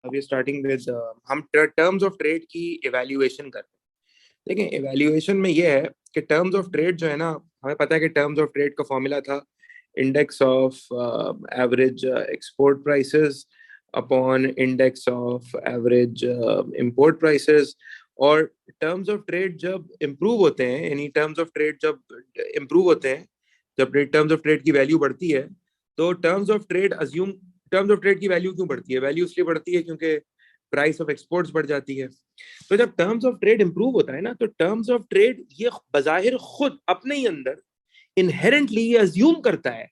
अभी starting with हम terms of trade की इवैल्यूएशन कर रहे हैं। देखिए इवैल्यूएशन में ये है कि टर्म्स ऑफ ट्रेड जो है ना, हमें पता है कि टर्म्स ऑफ ट्रेड का फॉर्मूला था index of average export prices upon index of average import prices. और टर्म्स ऑफ ट्रेड जब इम्प्रूव होते हैं, यानी टर्म्स ऑफ ट्रेड जब इम्प्रूव होते हैं, जब टर्म्स ऑफ ट्रेड की वैल्यू बढ़ती है, तो टर्म्स ऑफ ट्रेड की वैल्यू क्यों बढ़ती है? वैल्यू इसलिए बढ़ती है क्योंकि प्राइस ऑफ एक्सपोर्ट्स बढ़ जाती है। तो जब टर्म्स ऑफ ट्रेड इंप्रूव होता है ना, तो टर्म्स ऑफ ट्रेड ये बजाहिर खुद अपने ही अंदर इनहेरेंटली ये अज्यूम करता है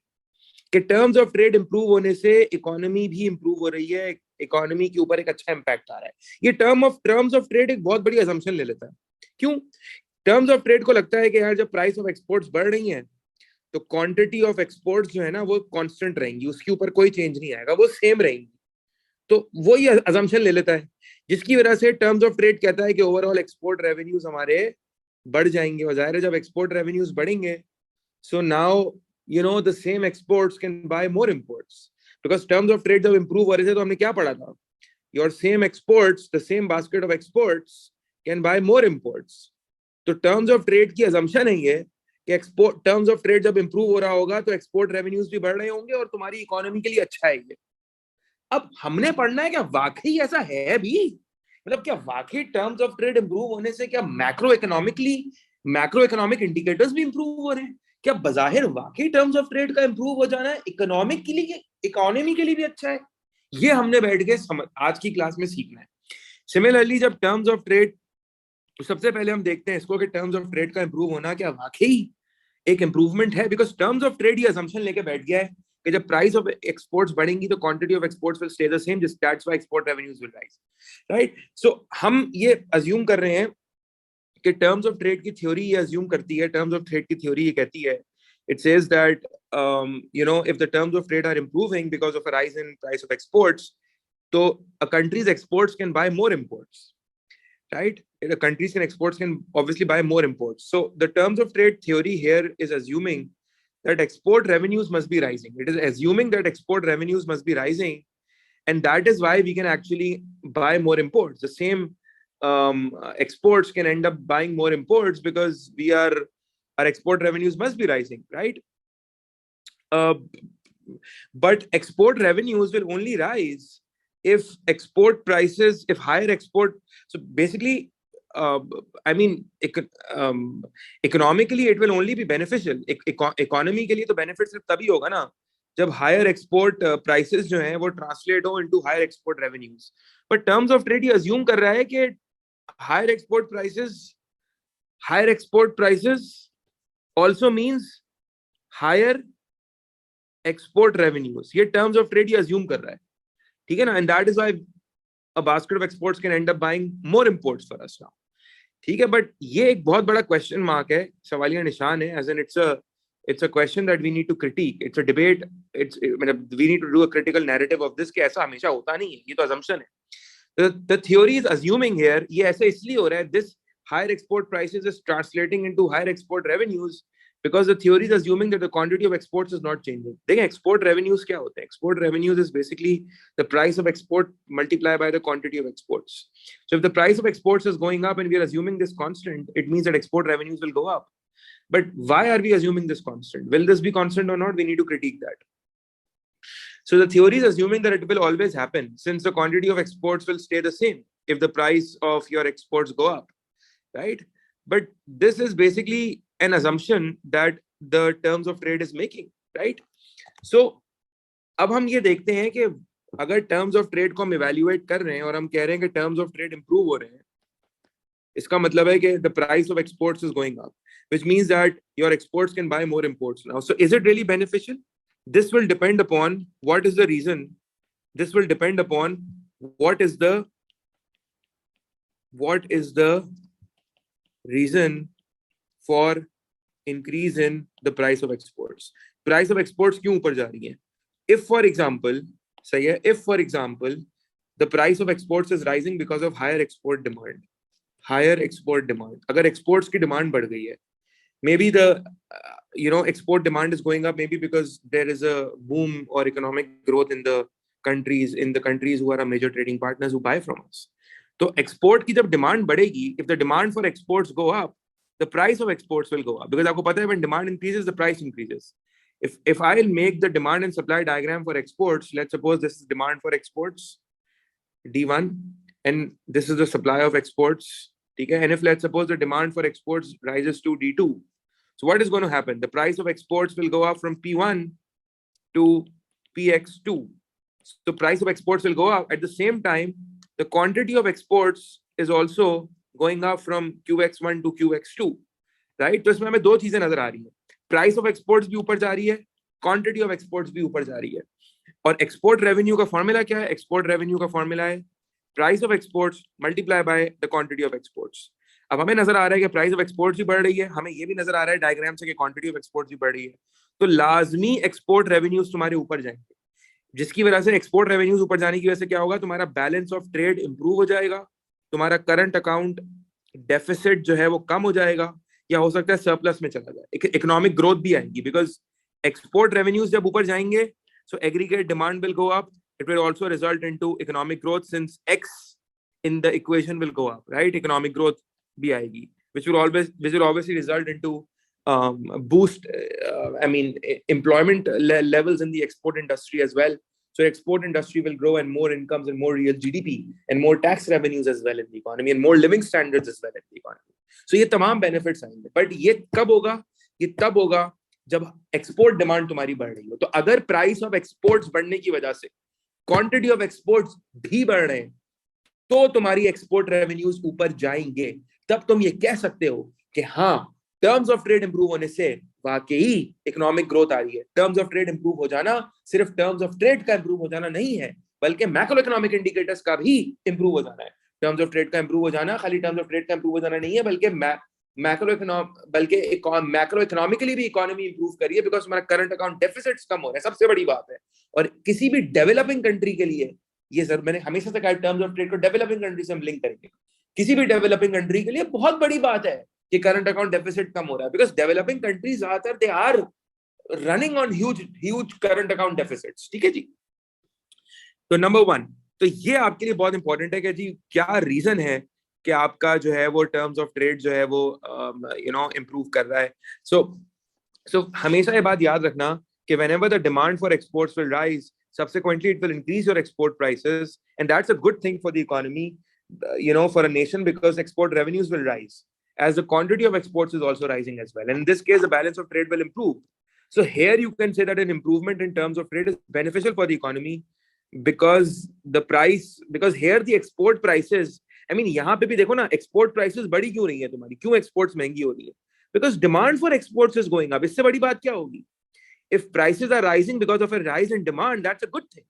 कि टर्म्स ऑफ ट्रेड इंप्रूव होने से इकोनॉमी भी इंप्रूव हो रही है, इकोनॉमी के ऊपर एक अच्छा इंपैक्ट आ रहा है। ये टर्म्स ऑफ ट्रेड एक बहुत बड़ी अजम्पशन ले लेता है। क्यों? टर्म्स ऑफ ट्रेड को लगता है कि यार जब प्राइस ऑफ एक्सपोर्ट्स बढ़ रही है तो क्वांटिटी ऑफ एक्सपोर्ट्स जो है ना वो कांस्टेंट रहेंगी, उसके ऊपर कोई चेंज नहीं आएगा, वो सेम रहेंगी। तो वो ये अजम्पशन ले लेता है, जिसकी वजह से टर्म्स ऑफ ट्रेड कहता है कि ओवरऑल एक्सपोर्ट रेवेन्यूज हमारे बढ़ जाएंगे। और जाहिर है जब एक्सपोर्ट रेवेन्यूज बढ़ेंगे, so now the same exports can buy more imports, because terms of trade जब इंप्रूव हो रहे थे तो हमने क्या पढ़ा था? Your same exports, the same basket of exports can buy more imports. तो टर्म्स ऑफ ट्रेड की अजम्पशन है ये कि एक्सपोर्ट टर्म्स ऑफ ट्रेड जब इंप्रूव हो रहा होगा तो एक्सपोर्ट रेवेन्यूज भी बढ़ रहे होंगे और तुम्हारी इकोनॉमी के लिए अच्छा है ये। अब हमने पढ़ना है क्या वाकई ऐसा है भी? मतलब क्या वाकई टर्म्स ऑफ ट्रेड इंप्रूव होने से क्या मैक्रो इकोनॉमिक इंडिकेटर्स भी इंप्रूव हो रहे हैं? क्या बजाहिर वाकई टर्म्स ऑफ ट्रेड का इंप्रूव हो जाना है इकोनॉमिक के लिए, इकोनॉमी के लिए भी अच्छा है? ये हमने बैठ के आज की क्लास में सीखना है। सिमिलरली जब टर्म्स ऑफ ट्रेड, तो सबसे पहले हम देखते हैं इसको कि टर्म्स ऑफ ट्रेड का इंप्रूव होना क्या वाकई एक इंप्रूवमेंट है? बिकॉज टर्म्स ऑफ ट्रेड ये असम्पशन लेके बैठ गया है कि जब प्राइस ऑफ एक्सपोर्ट्स बढ़ेंगी तो quantity of exports will stay the same, just that's why export revenues will rise, right? So हम ये अज्यूम कर रहे हैं कि टर्म्स ऑफ ट्रेड की थ्योरी ये अज्यूम करती है, टर्म्स ऑफ ट्रेड की थ्योरी ये कहती है, it says that if the terms of trade are improving because of a rise in price of exports, so a country's exports can buy more imports, right? The countries can obviously buy more imports. So the terms of trade theory here is assuming that export revenues must be rising. It is assuming that export revenues must be rising, and that is why we can actually buy more imports. The same exports can end up buying more imports because our export revenues must be rising, right? But export revenues will only rise if higher export. So basically, I mean, economically it will only be beneficial. Economy के लिए तो benefit सिर्फ तभी होगा ना जब higher export prices जो हैं वो translate हो into higher export revenues. But terms of trade ये assume कर रहा है कि higher export prices also means higher export revenues. ये terms of trade ये assume कर रहा है, ठीक है ना? And that is why a basket of exports can end up buying more imports for us now. ठीक है, बट ये एक बहुत बड़ा क्वेश्चन मार्क है, सवालिया निशान है, as in it's a question that we need to critique. It's a debate. We need to do a critical narrative of this कि ऐसा हमेशा होता नहीं है, ये तो assumption है. The theory is assuming here ये ऐसे इसलिए हो रहा है, this higher export prices is translating into higher export revenues because the theory is assuming that the quantity of exports is not changing. देखिए export revenues क्या होते हैं? Export revenues is basically the price of export multiplied by the quantity of exports. So if the price of exports is going up and we are assuming this constant, it means that export revenues will go up. But why are we assuming this constant? Will this be constant or not? We need to critique that. So the theory is assuming that it will always happen since the quantity of exports will stay the same if the price of your exports go up, right? But this is basically an assumption that the terms of trade is making, right? So अब हम ये देखते हैं कि अगर terms of trade को हम evaluate कर रहे हैं और हम कह रहे हैं कि terms of trade improve हो रहे हैं, इसका मतलब है कि the price of exports is going up, which means that your exports can buy more imports now. So is it really beneficial? This will depend upon what is the reason. This will depend upon what is the reason for increase in the price of exports. Price of exports क्यों ऊपर जा रही है? If for example, सही है, if for example the price of exports is rising because of higher export demand. अगर exports की demand बढ़ गई है, maybe the export demand is going up maybe because there is a boom or economic growth in the countries, in the countries who are our major trading partners who buy from us. तो export की जब demand बढ़ेगी, if the demand for exports go up, the price of exports will go up, because आपको पता है when demand increases, the price increases. If I'll make the demand and supply diagram for exports, let's suppose this is demand for exports, D1, and this is the supply of exports, okay? And if let's suppose the demand for exports rises to D2, so what is going to happen? The price of exports will go up from P1 to PX2. So the price of exports will go up. At the same time, the quantity of exports is also going up from QX1 to QX2, right? तो इसमें हमें दो चीजें नजर आ रही है, price of exports भी ऊपर जा रही है, क्वांटिटी ऑफ एक्सपोर्ट्स भी ऊपर जा रही है. और एक्सपोर्ट रेवेन्यू का फॉर्मूला क्या है? एक्सपोर्ट रेवेन्यू का फॉर्मूला है price of exports multiply by the quantity of exports. अब हमें नजर आ रहा है कि प्राइस ऑफ एक्सपोर्ट्स भी बढ़ रही है, हमें ये भी नजर आ रहा है डायग्राम से कि क्वांटिटी ऑफ एक्सपोर्ट्स भी बढ़ रही है, तो लाजमी एक्सपोर्ट रेवेन्यूज तुम्हारे ऊपर जाएंगे, जिसकी वजह से एक्सपोर्ट रेवेन्यूज ऊपर जाने की वजह से क्या होगा? तुम्हारा बैलेंस ऑफ ट्रेड इंप्रूव हो जाएगा, तुम्हारा करंट अकाउंट डेफिसिट जो है वो कम हो जाएगा, या हो सकता है सरप्लस में चला जाए. इकोनॉमिक ग्रोथ भी आएगी, बिकॉज एक्सपोर्ट रेवेन्यूज जब ऊपर जाएंगे, so aggregate demand will go up. It will also result into economic growth, since X in the equation will go up, right? Economic growth भी आएगी, which will obviously result into boost, employment levels in the export industry as well. So export industry will grow, and more incomes and more real GDP and more tax revenues as well in the economy, and more living standards as well in the economy. So ये तमाम benefits आएंगे. But ये कब होगा? ये तब होगा जब एक्सपोर्ट डिमांड तुम्हारी बढ़ रही हो. तो अगर प्राइस ऑफ एक्सपोर्ट्स बढ़ने की वजह से क्वांटिटी ऑफ एक्सपोर्ट्स भी बढ़ रहे हैं, तो तुम्हारी एक्सपोर्ट रेवेन्यूज ऊपर जाएंगे. तब तुम ये कह सकते हो कि हाँ, टर्म्स ऑफ ट्रेड इंप्रूव होने से वाकई इकोनॉमिक ग्रोथ आ रही है. टर्म्स ऑफ ट्रेड इंप्रूव हो जाना सिर्फ टर्म्स ऑफ ट्रेड का इंप्रूव हो जाना नहीं है, बल्कि मैक्रो इकोनॉमिक इंडिकेटर्स का भी इंप्रूव हो जाना है. टर्म्स ऑफ ट्रेड का इंप्रूव हो जाना खाली टर्म्स ऑफ ट्रेड का इंप्रूव हो जाना नहीं है, बल्कि मैक्रो इकोनॉमिकली भी इकोनॉमी इंप्रूव करिए, बिकॉज हमारा करंट अकाउंट डेफिसिट्स कम हो रहे हैं. सबसे बड़ी बात है. और किसी भी डेवलपिंग कंट्री के लिए ये सर, मैंने हमेशा से कहा, टर्म्स ऑफ ट्रेड को डेवलपिंग कंट्री से हम लिंक करेंगे. किसी भी डेवलपिंग कंट्री के लिए बहुत बड़ी बात है कि करंट अकाउंट डेफिसिट कम हो रहा है, बिकॉज डेवलपिंग कंट्रीज ज्यादातर they are running on huge current account deficits. ठीक है जी. तो नंबर 1, तो ये आपके लिए बहुत इंपॉर्टेंट है कि जी क्या रीजन है कि आपका जो है वो टर्म्स ऑफ ट्रेड जो है वो इंप्रूव कर रहा है. सो हमेशा ये बात याद रखना कि whenever the demand for exports will rise, subsequently it will increase your export prices, and that's a good thing for the economy, for a nation, because export revenues will rise as the quantity of exports is also rising as well, and in this case the balance of trade will improve. So here you can say that an improvement in terms of trade is beneficial for the economy, because here the export prices, यहाँ पे भी देखो ना, export prices बढ़ी क्यों रही है तुम्हारी, क्यों एक्सपोर्ट्स महंगी हो रही है? Because demand for exports is going up. इससे बड़ी बात क्या होगी? If prices are rising because of a rise in demand, that's a good thing.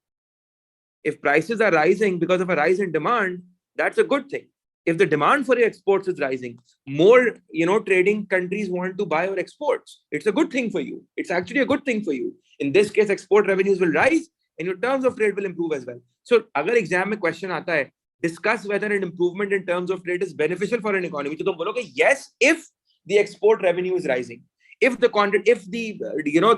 If prices are rising because of a rise in demand, that's a good thing. If the demand for your exports is rising, more trading countries want to buy your exports. It's a good thing for you. It's actually a good thing for you. In this case, export revenues will rise and your terms of trade will improve as well. So अगर exam में question आता है, discuss whether an improvement in terms of trade is beneficial for an economy, तो तुम बोलोगे yes, if the export revenue is rising. If the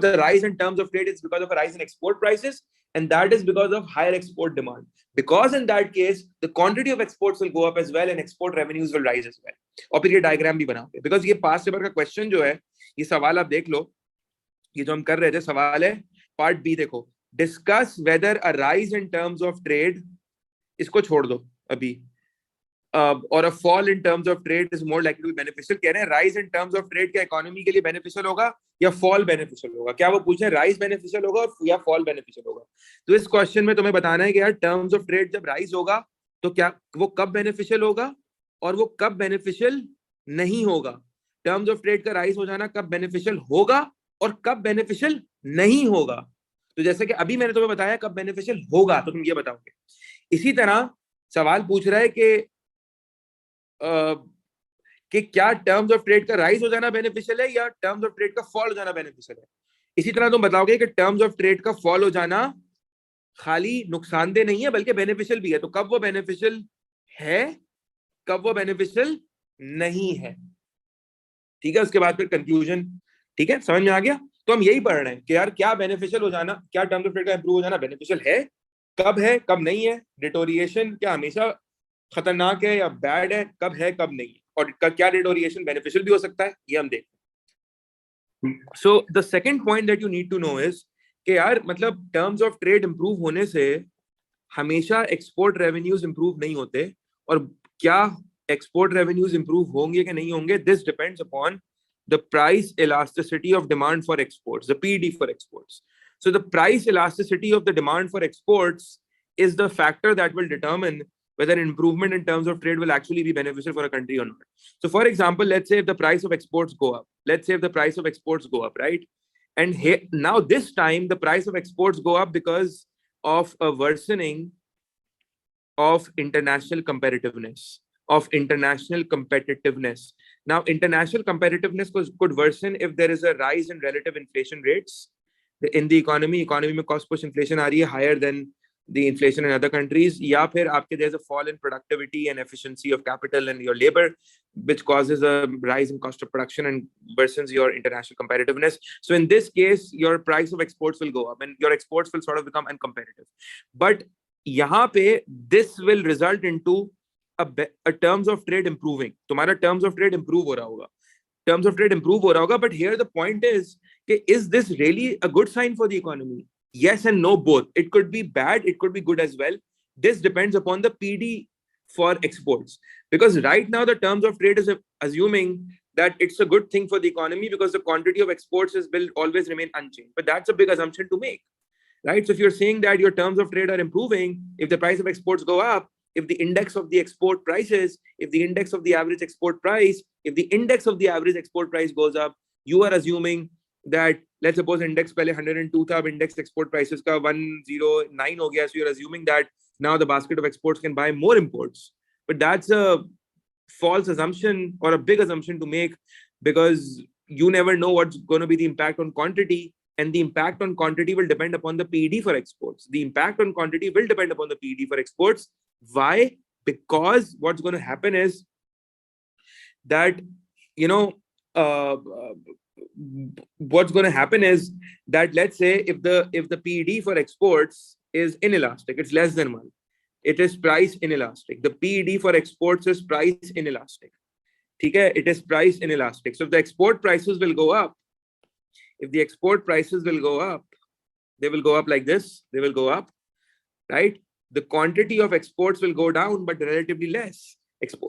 the rise in terms of trade is because of a rise in export prices, and that is because of higher export demand, because in that case the quantity of exports will go up as well and export revenues will rise as well. और फिर ये diagram भी बनाओगे, because ये past paper का question जो है, ये सवाल आप देख लो, ये जो हम कर रहे थे सवाल है पार्ट बी. देखो, discuss whether a rise in terms of trade, इसको छोड़ दो अभी, और a fall in terms of trade is more likely to be beneficial. कह रहे हैं rise in terms of trade क्या इकोनॉमी के लिए बेनिफिशियल होगा या फॉल बेनिफिशियल होगा? क्या वो पूछ रहे हैं राइज बेनिफिशियल होगा या फॉल बेनिफिशियल होगा? तो इस क्वेश्चन में तुम्हें बताना है कि यार टर्म्स ऑफ ट्रेड जब राइज होगा तो क्या वो कब बेनिफिशियल होगा और वो कब बेनिफिशियल नहीं होगा. टर्म्स ऑफ ट्रेड का राइज हो जाना कब बेनिफिशियल होगा और कब बेनिफिशियल नहीं होगा. तो जैसे कि अभी मैंने तुम्हें बताया कब बेनिफिशियल होगा, तो तुम ये बताओगे. इसी तरह सवाल पूछ रहा है कि क्या टर्म्स ऑफ ट्रेड का राइज हो जाना बेनिफिशियल है या टर्म्स ऑफ ट्रेड का फॉल हो जाना बेनिफिशियल है. इसी तरह तुम बताओगे कि टर्म्स ऑफ ट्रेड का फॉल हो जाना खाली नुकसानदेह नहीं है बल्कि बेनिफिशियल भी है. तो कब वो बेनिफिशियल है, कब वो बेनिफिशियल नहीं है. ठीक है, उसके बाद फिर कंक्लूजन. ठीक है, समझ में आ गया. तो हम यही पढ़ रहे हैं कि यार क्या बेनिफिशियल हो जाना, क्या टर्म्स ऑफ ट्रेड का इंप्रूव हो जाना बेनिफिशियल है कब है कब नहीं है, डिटोरिएशन क्या हमेशा खतरनाक है या बैड है, कब है कब नहीं है, और क्या डिटोरिएशन बेनिफिशियल भी हो सकता है, ये हम देखते हैं। So the second point that you need to know is कि यार मतलब टर्म्स ऑफ ट्रेड इंप्रूव होने से हमेशा एक्सपोर्ट रेवेन्यूज इंप्रूव नहीं होते, और क्या एक्सपोर्ट रेवेन्यूज इंप्रूव होंगे कि नहीं होंगे, this depends upon the price elasticity of demand for exports, the PD for exports. So the price elasticity of the demand for exports is the factor that will determine whether improvement in terms of trade will actually be beneficial for a country or not. So for example, let's say if the price of exports go up, let's say if the price of exports go up, right? And here, now this time the price of exports go up because of a worsening of international competitiveness, Now, international competitiveness could worsen if there is a rise in relative inflation rates in the economy. Economy में cost push inflation आ रही है higher than the inflation in other countries, या फिर आपके there's a fall in productivity and efficiency of capital and your labor, which causes a rise in cost of production and worsens your international competitiveness. So in this case, your price of exports will go up and your exports will sort of become uncompetitive. But यहाँ पे this will result into a terms of trade improving. तुम्हारा terms of trade improve हो रहा होगा, but here the point is is this really a good sign for the economy? Yes and no, both. It could be bad, it could be good as well. This depends upon the PD for exports, because right now the terms of trade is assuming that it's a good thing for the economy because the quantity of exports will always remain unchanged, but that's a big assumption to make, right? So if you're saying that your terms of trade are improving, if the price of exports go up, if the index of the export prices, if the index of the average export price, if the index of the average export price goes up, you are assuming that, let's suppose index पहले 102 था, अब index export prices का 109 हो गया, so you're assuming that now the basket of exports can buy more imports. But that's a false assumption or a big assumption to make, because you never know what's going to be the impact on quantity, and the impact on quantity will depend upon the PED for exports. The impact on quantity will depend upon the PED for exports. Why? Because what's going to happen is that, what's going to happen is that, let's say if the PED for exports is inelastic, it's less than 1, it is price inelastic. The PED for exports is price inelastic. Okay? It is price inelastic. So if the export prices will go up, they will go up like this, they will go up, right? The quantity of exports will go down, but relatively less.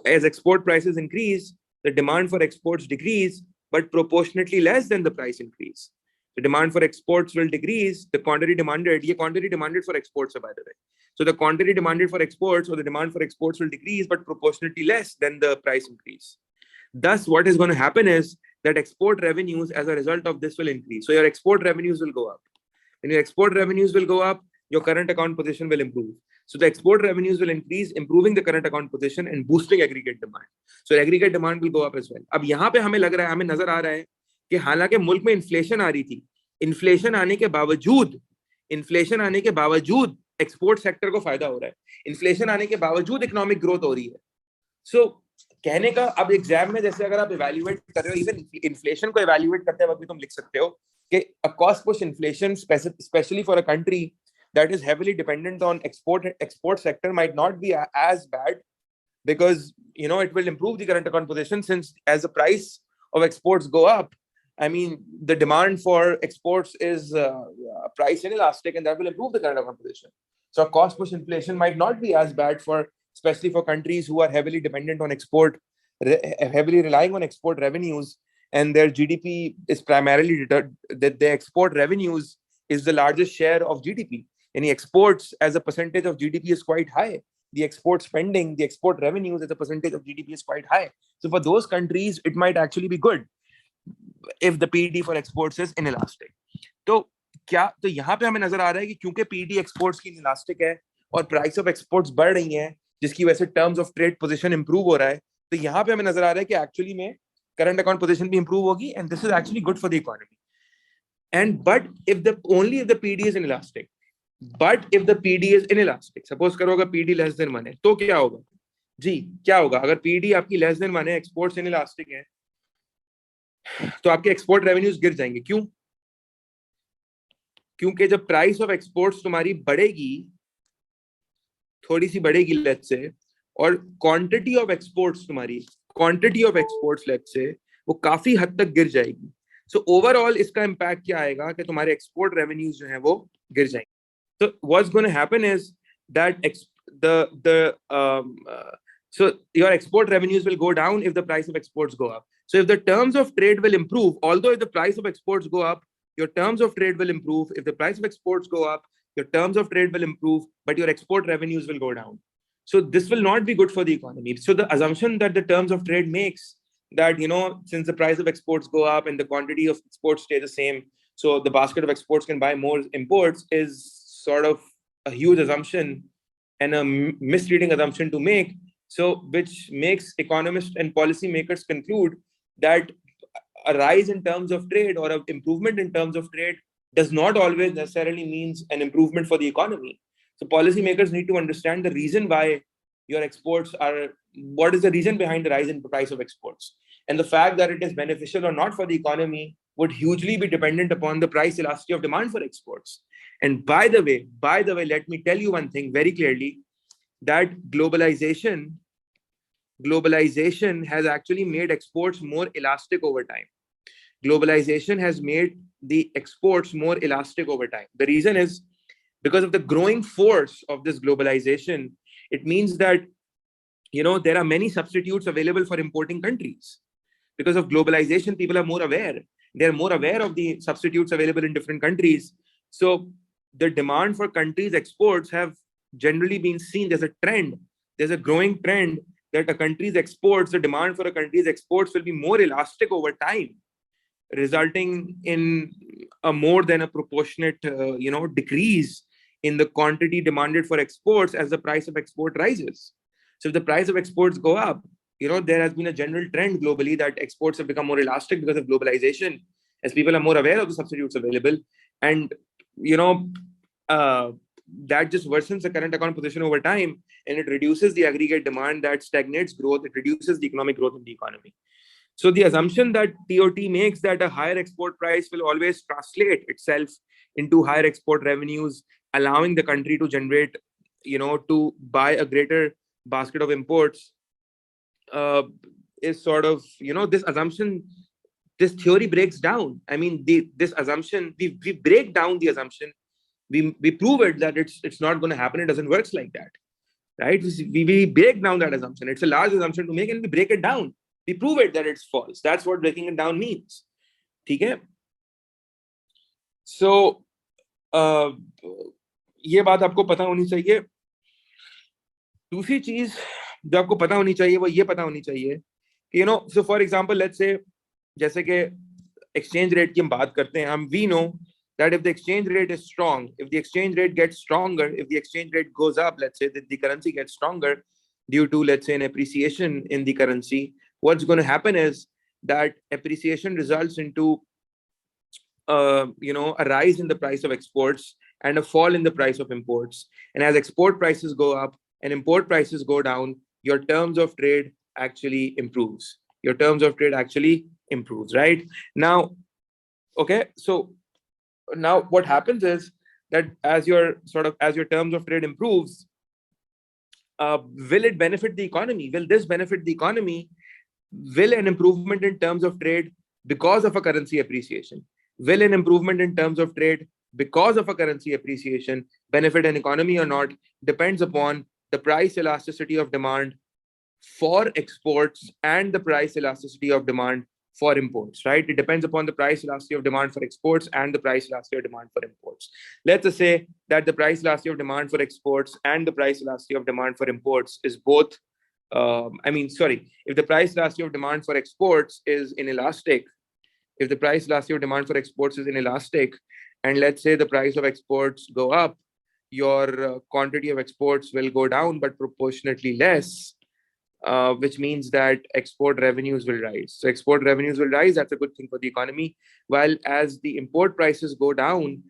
As export prices increase, the demand for exports decrease, but proportionately less than the price increase. The demand for exports will decrease, the quantity demanded for exports, by the way. So the quantity demanded for exports, or the demand for exports, will decrease, but proportionately less than the price increase. Thus, what is going to happen is that export revenues as a result of this will increase. So your export revenues will go up. When your export revenues will go up, your current account position will improve. So the export revenues will increase, improving the current account position and boosting aggregate demand. So aggregate demand will go up as well. अब यहाँ पे हमें नजर आ रहा है कि हालांकि मुल्क में इन्फ्लेशन आ रही थी, इन्फ्लेशन आने के बावजूद एक्सपोर्ट सेक्टर को फायदा हो रहा है, इन्फ्लेशन आने के बावजूद इकोनॉमिक ग्रोथ हो रही है. सो कहने का, अब एग्जाम में जैसे अगर आप इवैल्यूएट कर रहे हो, इवन इन्फ्लेशन को इवैल्यूएट करते वक्त भी तुम लिख सकते हो कि a cost push inflation, especially for a country that is heavily dependent on export sector, might not be as bad, because it will improve the current account position, since as the price of exports go up, I mean the demand for exports is price inelastic, and that will improve the current account position. So a cost push inflation might not be as bad especially for countries who are heavily dependent on heavily relying on export revenues, and their GDP is primarily that their export revenues is the largest share of GDP. Any exports as a percentage of GDP is quite high. The export spending, the export revenues as a percentage of GDP is quite high. So for those countries, it might actually be good if the PED for exports is inelastic. तो यहाँ पे हमें नजर आ रहा है कि क्योंकि PED exports की inelastic है और price of exports बढ़ रही है, जिसकी वजह से terms of trade position improve हो रहा है, तो यहाँ पे हमें नजर आ रहा है कि actually में current account position भी improve होगी, and this is actually good for the economy. But if the PED is inelastic, suppose करो अगर PED less than 1 है, तो क्या होगा जी? क्या होगा अगर PED आपकी less than 1 है, exports inelastic है, तो आपके export revenues गिर जाएंगे. क्योंकि जब price of exports तुम्हारी बढ़ेगी, थोड़ी सी बढ़ेगी लेट्स से, और क्वांटिटी ऑफ एक्सपोर्ट्स, तुम्हारी quantity of exports let's say वो काफी हद तक गिर जाएगी। सो ओवरऑल इसका इम्पैक्ट क्या आएगा कि तुम्हारे एक्सपोर्ट रेवेन्यूज जो है वो गिर जाएंगे। तो what's gonna happen is that so your export revenues will go down if the price of exports go up. So if the terms of trade will improve, although if the price of exports go up, your terms of trade will improve. If the price of exports go up, your terms of trade will improve, but your export revenues will go down. So this will not be good for the economy. So the assumption that the terms of trade makes, that since the price of exports go up and the quantity of exports stay the same, so the basket of exports can buy more imports, is sort of a huge assumption and a misleading assumption to make. So which makes economists and policymakers conclude that a rise in terms of trade or an improvement in terms of trade does not always necessarily means an improvement for the economy. So policymakers need to understand the reason why your exports are, what is the reason behind the rise in the price of exports. And the fact that it is beneficial or not for the economy would hugely be dependent upon the price elasticity of demand for exports. And by the way, let me tell you one thing very clearly, that globalization has actually made exports more elastic over time. Globalization has made the exports more elastic over time. The reason is because of the growing force of this globalization. It means that there are many substitutes available for importing countries. Because of globalization, people are more aware. They're more aware of the substitutes available in different countries. So the demand for countries' exports have generally been seen. There's a trend. There's a growing trend that a country's exports, the demand for a country's exports will be more elastic over time, resulting in a more than a proportionate, decrease in the quantity demanded for exports as the price of export rises. So if the price of exports go up, there has been a general trend globally that exports have become more elastic because of globalization, as people are more aware of the substitutes available. And, that just worsens the current account position over time, and it reduces the aggregate demand that stagnates growth. It reduces the economic growth in the economy. So the assumption that TOT makes, that a higher export price will always translate itself into higher export revenues, allowing the country to generate, to buy a greater basket of imports, is sort of, this assumption, this theory breaks down. I mean, this assumption, we break down the assumption. We prove it that it's not going to happen. It doesn't work like that, right? We break down that assumption. It's a large assumption to make, and we break it down. We prove it that it's false. That's what breaking it down means. Okay? So ये बात आपको पता होनी चाहिए. दूसरी चीज जो आपको पता होनी चाहिए वो ये पता होनी चाहिए कि so for example, let's say, जैसे कि exchange rate की हम बात करते हैं, we know that if the exchange rate is strong, if the exchange rate gets stronger, if the exchange rate goes up, let's say that the currency gets stronger due to, let's say, an appreciation in the currency, what's going to happen is that appreciation results into a rise in the price of exports and a fall in the price of imports. And as export prices go up and import prices go down, your terms of trade actually improves. Your terms of trade actually improves, right? Now, okay, so now what happens is that as your terms of trade improves, will it benefit the economy? Will this benefit the economy? Will an improvement in terms of trade because of a currency appreciation, will an improvement in terms of trade because of a currency appreciation benefit an economy or not, depends upon the price elasticity of demand for exports and the price elasticity of demand for imports, right? It depends upon the price elasticity of demand for exports and the price elasticity of demand for imports. Let's just say that the price elasticity of demand for exports and the price elasticity of demand for imports is both, if the price elasticity of demand for exports is inelastic, if the price elasticity of demand for exports is inelastic, and let's say the price of exports go up, your quantity of exports will go down, but proportionately less, which means that export revenues will rise. So export revenues will rise. That's a good thing for the economy. While as the import prices go down,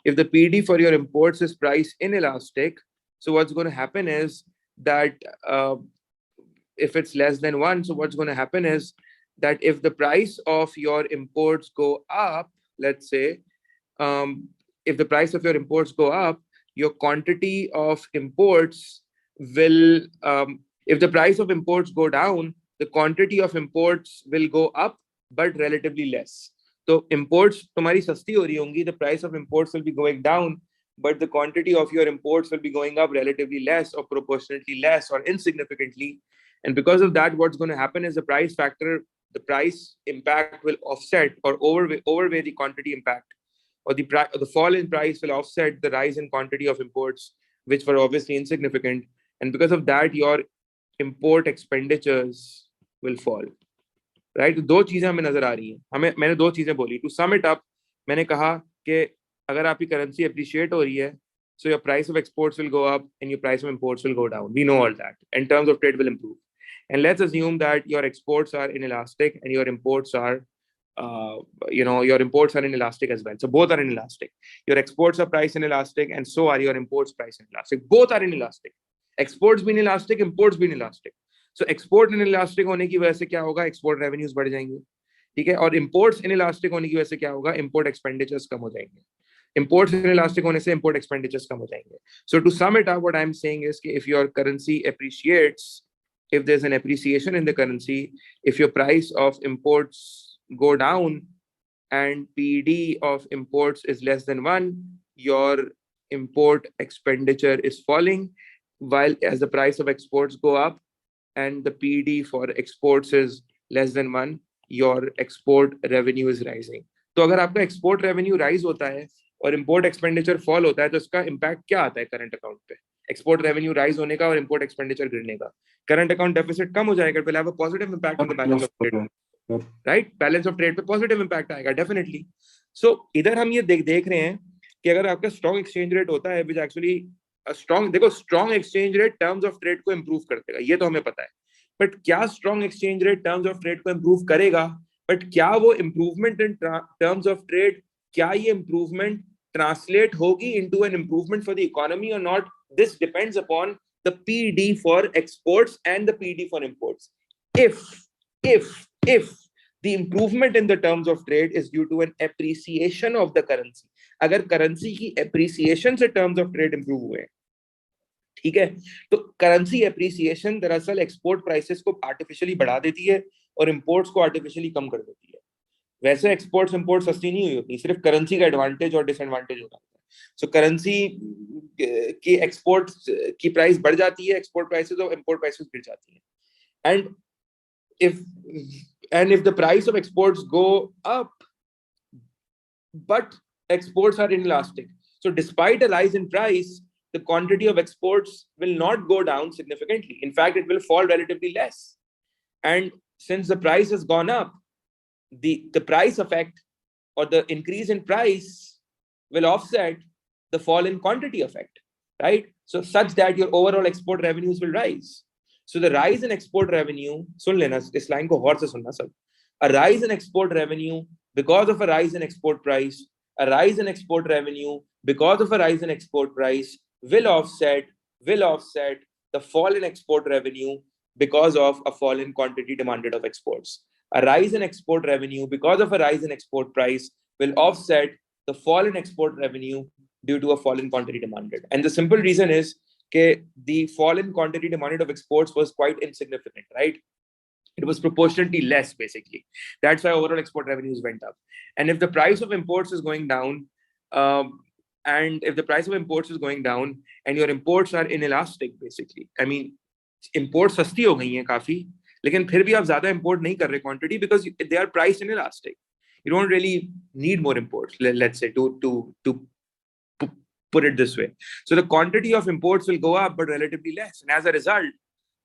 if the PD for your imports is price inelastic, so what's going to happen is that if it's less than 1, so what's going to happen is that if the price of your imports go up, let's say, if the price of your imports go up, your quantity of imports will, if the price of imports go down, the quantity of imports will go up, but relatively less. So imports तुम्हारी सस्ती हो रही होंगी, the price of imports will be going down, but the quantity of your imports will be going up relatively less or proportionately less or insignificantly. And because of that, what's going to happen is the price factor, the price impact will offset or overweigh the quantity impact, or the fall in price will offset the rise in quantity of imports, which were obviously insignificant. And because of that, your import expenditures will fall. Right? तो दो चीजें हमें नजर आ रही हैं. मैंने दो चीजें बोली. To sum it up, मैंने कहा कि अगर आपकी करेंसी अप्रिशिएट हो रही है, so your price of exports will go up and your price of imports will go down. We know all that. And terms of trade will improve. And let's assume that your exports are inelastic and your imports are, your imports are inelastic as well. So both are inelastic. Your exports are price inelastic and so are your imports price inelastic. Both are inelastic. Exports भी inelastic, imports भी inelastic. So export inelastic होने की वजह से क्या होगा? Export revenues बढ़ जाएंगे. ठीक है. और imports inelastic होने की वजह से क्या होगा? Import expenditures कम हो जाएंगे. Imports inelastic होने से import expenditures कम हो जाएंगे. So to sum it up, what I'm saying is कि if your currency appreciates, if there's an appreciation in the currency, if your price of imports go down and PD of imports is less than 1, your import expenditure is falling, while as the price of exports go up and the PD for exports is less than 1, your export revenue is rising. तो अगर आपका export revenue rise होता है और import expenditure fall होता है, तो इसका impact क्या आता है current account पे? Export revenue rise होने का और import expenditure गिरने का. Current account deficit कम हो जाएगा, it will have a positive impact on the balance of trade. Right? Balance of trade पे positive impact आएगा, definitely. So इधर हम ये देख रहे हैं कि अगर आपका strong exchange rate होता है, which actually a strong, देखो strong exchange rate terms of trade को improve कर देगा, ये तो हमें पता है. But क्या strong exchange rate terms of trade को improve करेगा? But क्या वो improvement in terms of trade, क्या ये improvement translate होगी into an improvement for the economy or not? This depends upon the PD for exports and the PD for imports. If the improvement in the terms of trade is due to an appreciation of the currency, अगर currency की appreciation से terms of trade improve हुए, ठीक है, तो currency appreciation दरअसल export prices को artificially बढ़ा देती है और imports को artificially कम कर देती है. वैसे exports imports सस्ती नहीं हुई होती, सिर्फ currency का advantage और disadvantage होता है. So currency की exports की price बढ़ जाती है, export prices और import prices गिर जाती है. And if the price of exports go up, but exports are inelastic, so despite a rise in price, the quantity of exports will not go down significantly. In fact, it will fall relatively less. And since the price has gone up, the price effect or the increase in price will offset the fall in quantity effect, right? So such that your overall export revenues will rise. So the rise in export revenue, सुन लेना इस line को गौर से सुनना सब. A rise in export revenue because of a rise in export price, a rise in export revenue because of a rise in export price will offset the fall in export revenue because of a fall in quantity demanded of exports. A rise in export revenue because of a rise in export price will offset the fall in export revenue due to a fall in quantity demanded. And the simple reason is that the fall in quantity demanded of exports was quite insignificant, right? It was proportionately less, basically. That's why overall export revenues went up. And if the price of imports is going down, and your imports are inelastic, basically, I mean, imports सस्ती हो गई हैं काफी, लेकिन फिर भी आप ज्यादा import नहीं कर रहे quantity because they are price inelastic. You don't really need more imports, let's say, to put it this way. So the quantity of imports will go up, but relatively less. And as a result,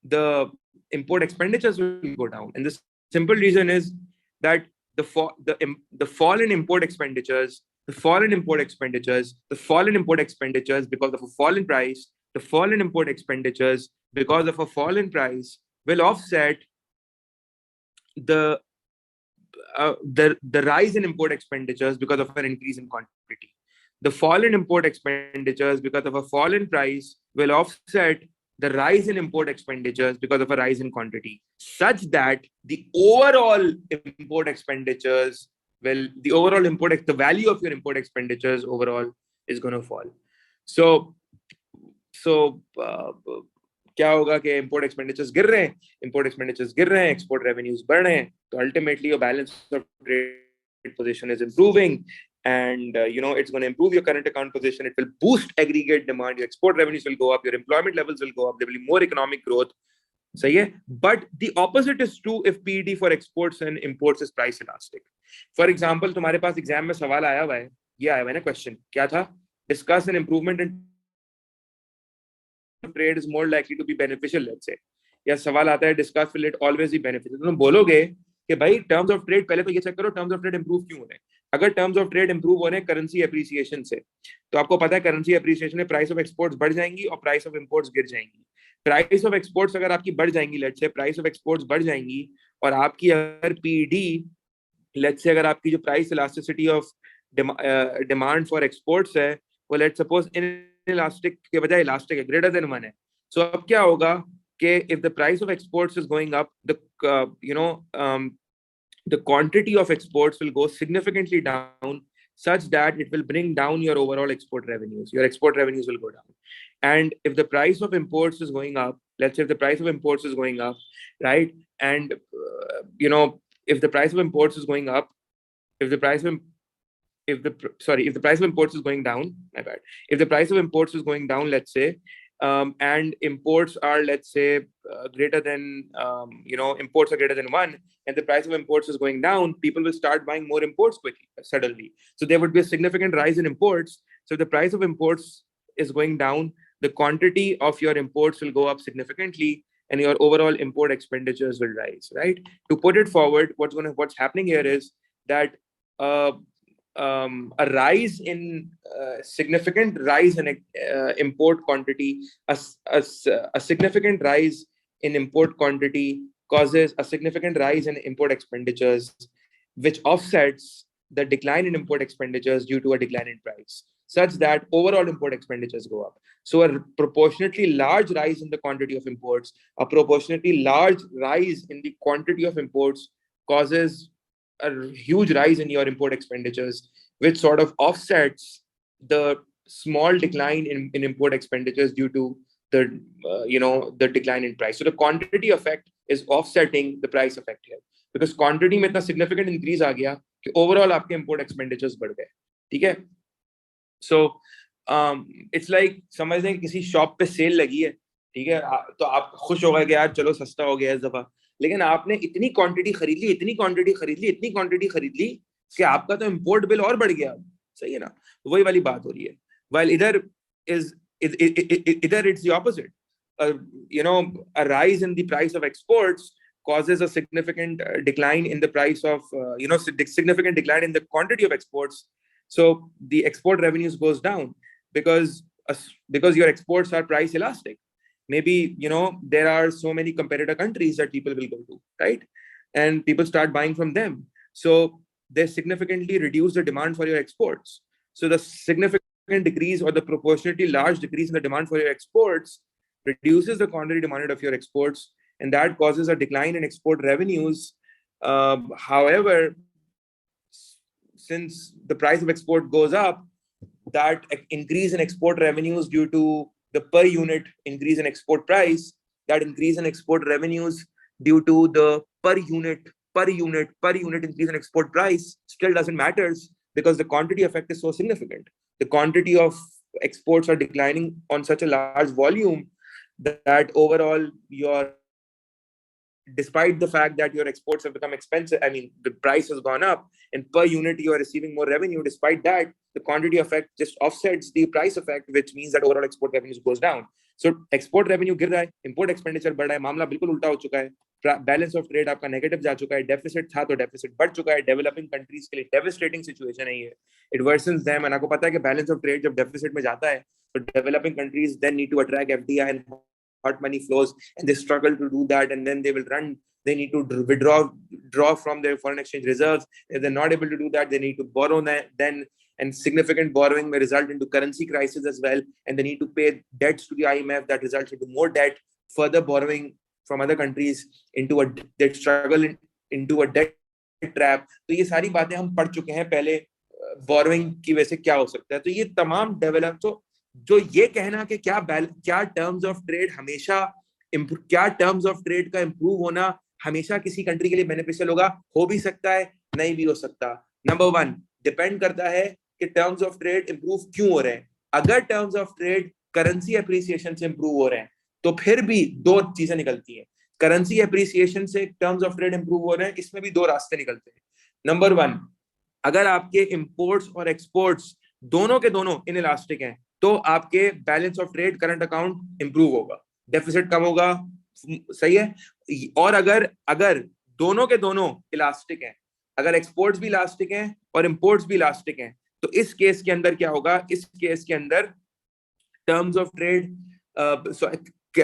the import expenditures will go down. And the simple reason is that the fall in import expenditures, the fall in import expenditures because of a fall in price, the fall in import expenditures because of a fall in price will offset the rise in import expenditures because of an increase in quantity. The fall in import expenditures because of a fall in price will offset the rise in import expenditures because of a rise in quantity, such that the overall import expenditures the value of your import expenditures overall is going to fall. So क्या होगा कि import expenditures गिर रहे हैं, export revenues बढ़ रहे हैं, तो ultimately your balance of trade position is improving, and it's going to improve your current account position. It will boost aggregate demand. Your export revenues will go up, your employment levels will go up, there will be more economic growth. सही है. But the opposite is true if PED for exports and imports is price elastic. For example, तुम्हारे पास exam में सवाल आया हुआ है, ये आया हुआ है ना क्वेश्चन, क्या था? Discuss an improvement in trade is more likely to be beneficial, let's say. या सवाल आता है discuss will it always be beneficial. तुम बोलोगे कि भाई टर्म्स ऑफ ट्रेड, पहले तो ये चेक करो टर्म्स ऑफ ट्रेड इंप्रूव क्यों हो रहे हैं. अगर टर्म्स ऑफ ट्रेड इंप्रूव हो रहे हैं करेंसी एप्रिसिएशन से, तो आपको पता है करेंसी एप्रिसिएशन में प्राइस ऑफ एक्सपोर्ट्स बढ़ जाएंगी और प्राइस ऑफ इंपोर्ट्स गिर जाएंगी. प्राइस ऑफ एक्सपोर्ट्स अगर आपकी बढ़ जाएंगी, let's say price of exports बढ़ जाएंगी, और आपकी अगर पीडी, लेट्स से अगर आपकी जो price elasticity of demand for exports है वो लेट्स सपोज इनइलास्टिक के बजाय इलास्टिक है, ग्रेटर देन 1 है. सो अब क्या होगा कि if the price of exports is going up, the quantity of exports will go significantly down, such that it will bring down your overall export revenues. Your export revenues will go down. And if the price of imports is going up, let's say if the price of imports is going up, right? And if the price of imports is going up, if the price of imports is going down, my bad. If the price of imports is going down, let's say, and imports are, let's say, greater than, imports are greater than 1, and the price of imports is going down, people will start buying more imports quickly, suddenly. So there would be a significant rise in imports. So if the price of imports is going down, the quantity of your imports will go up significantly, and your overall import expenditures will rise, right? To put it forward, what's happening here is that a significant rise in import quantity, a significant rise in import quantity causes a significant rise in import expenditures, which offsets the decline in import expenditures due to a decline in price, such that overall import expenditures go up. So a proportionately large rise in the quantity of imports, a proportionately large rise in the quantity of imports causes a huge rise in your import expenditures, which sort of offsets the small decline in import expenditures due to the decline in price. So the quantity effect is offsetting the price effect here, because quantity में इतना significant increase आ गया कि overall आपके import expenditures बढ़ गए. ठीक है? So it's like समझ लें किसी शॉप पे सेल लगी है, ठीक है, तो आप खुश हो गए कि यार चलो सस्ता हो गया इस दफा, लेकिन आपने इतनी क्वांटिटी खरीद ली कि आपका तो इंपोर्ट बिल और बढ़ गया. सही है ना? वही वाली बात हो रही है. While either it's the opposite. A rise in the price of exports causes a significant decline in the price of significant decline in the quantity of exports. So the export revenues goes down because your exports are price elastic. Maybe there are so many competitor countries that people will go to, right? And people start buying from them. So they significantly reduce the demand for your exports. So the significant decrease or the proportionately large decrease in the demand for your exports reduces the quantity demanded of your exports, and that causes a decline in export revenues. However, since the price of export goes up, that increase in export revenues due to the per unit increase in export price, that increase in export revenues due to the per unit increase in export price still doesn't matter, because the quantity effect is so significant. The quantity of exports are declining on such a large volume that overall despite the fact that your exports have become expensive, I mean, the price has gone up and per unit you are receiving more revenue. Despite that, the quantity effect just offsets the price effect, which means that overall export revenues goes down. So export revenue गिर रहा है, import expenditure बढ़ रहा है, मामला बिल्कुल उल्टा हो चुका है. बैलेंस ऑफ ट्रेड आपका नेगेटिव जा चुका है, डेफिसिट था तो डेफिसिट बढ़ चुका है. डेवलपिंग कंट्रीज के लिए डेविस्टेटिंग सिचुएशन है ये. इट वर्सन्स देम, एंड आपको पता है कि बैलेंस ऑफ ट्रेड जब डेफिसिट में जाता है तो developing countries then need to attract FDI and hot money flows, and they struggle to do that, and then they need to draw from their foreign exchange reserves. If they're not able to do that, they need to borrow then, and significant borrowing may result into currency crisis as well, and they need to pay debts to the IMF that results into more debt, further borrowing from other countries into they struggle into a debt trap. तो ये सारी बातें हम पढ़ चुके हैं पहले, borrowing की वजह से क्या हो सकता है. तो ये तमाम जो ये कहना कि क्या टर्म्स ऑफ ट्रेड हमेशा क्या टर्म्स ऑफ ट्रेड का इंप्रूव होना हमेशा किसी कंट्री के लिए बेनिफिशियल होगा, हो भी सकता है, नहीं भी हो सकता। नंबर वन, डिपेंड करता है कि टर्म्स ऑफ ट्रेड इंप्रूव क्यों हो रहे हैं। अगर terms of trade currency appreciation से इंप्रूव हो रहे हैं तो फिर भी दो चीजें निकलती हैं। करेंसी अप्रिसिएशन से टर्म्स ऑफ ट्रेड इंप्रूव हो रहे हैं, इसमें भी दो रास्ते निकलते हैं। नंबर वन, अगर आपके इंपोर्ट्स और एक्सपोर्ट्स दोनों के दोनों इनइलास्टिक हैं तो आपके balance of trade current account improve होगा, डेफिसिट कम होगा, सही है। और अगर अगर दोनों के दोनों इलास्टिक हैं, अगर एक्सपोर्ट्स भी इलास्टिक हैं और इंपोर्ट्स भी इलास्टिक हैं, तो इस केस के अंदर क्या होगा, इस केस के अंदर टर्म्स ऑफ ट्रेड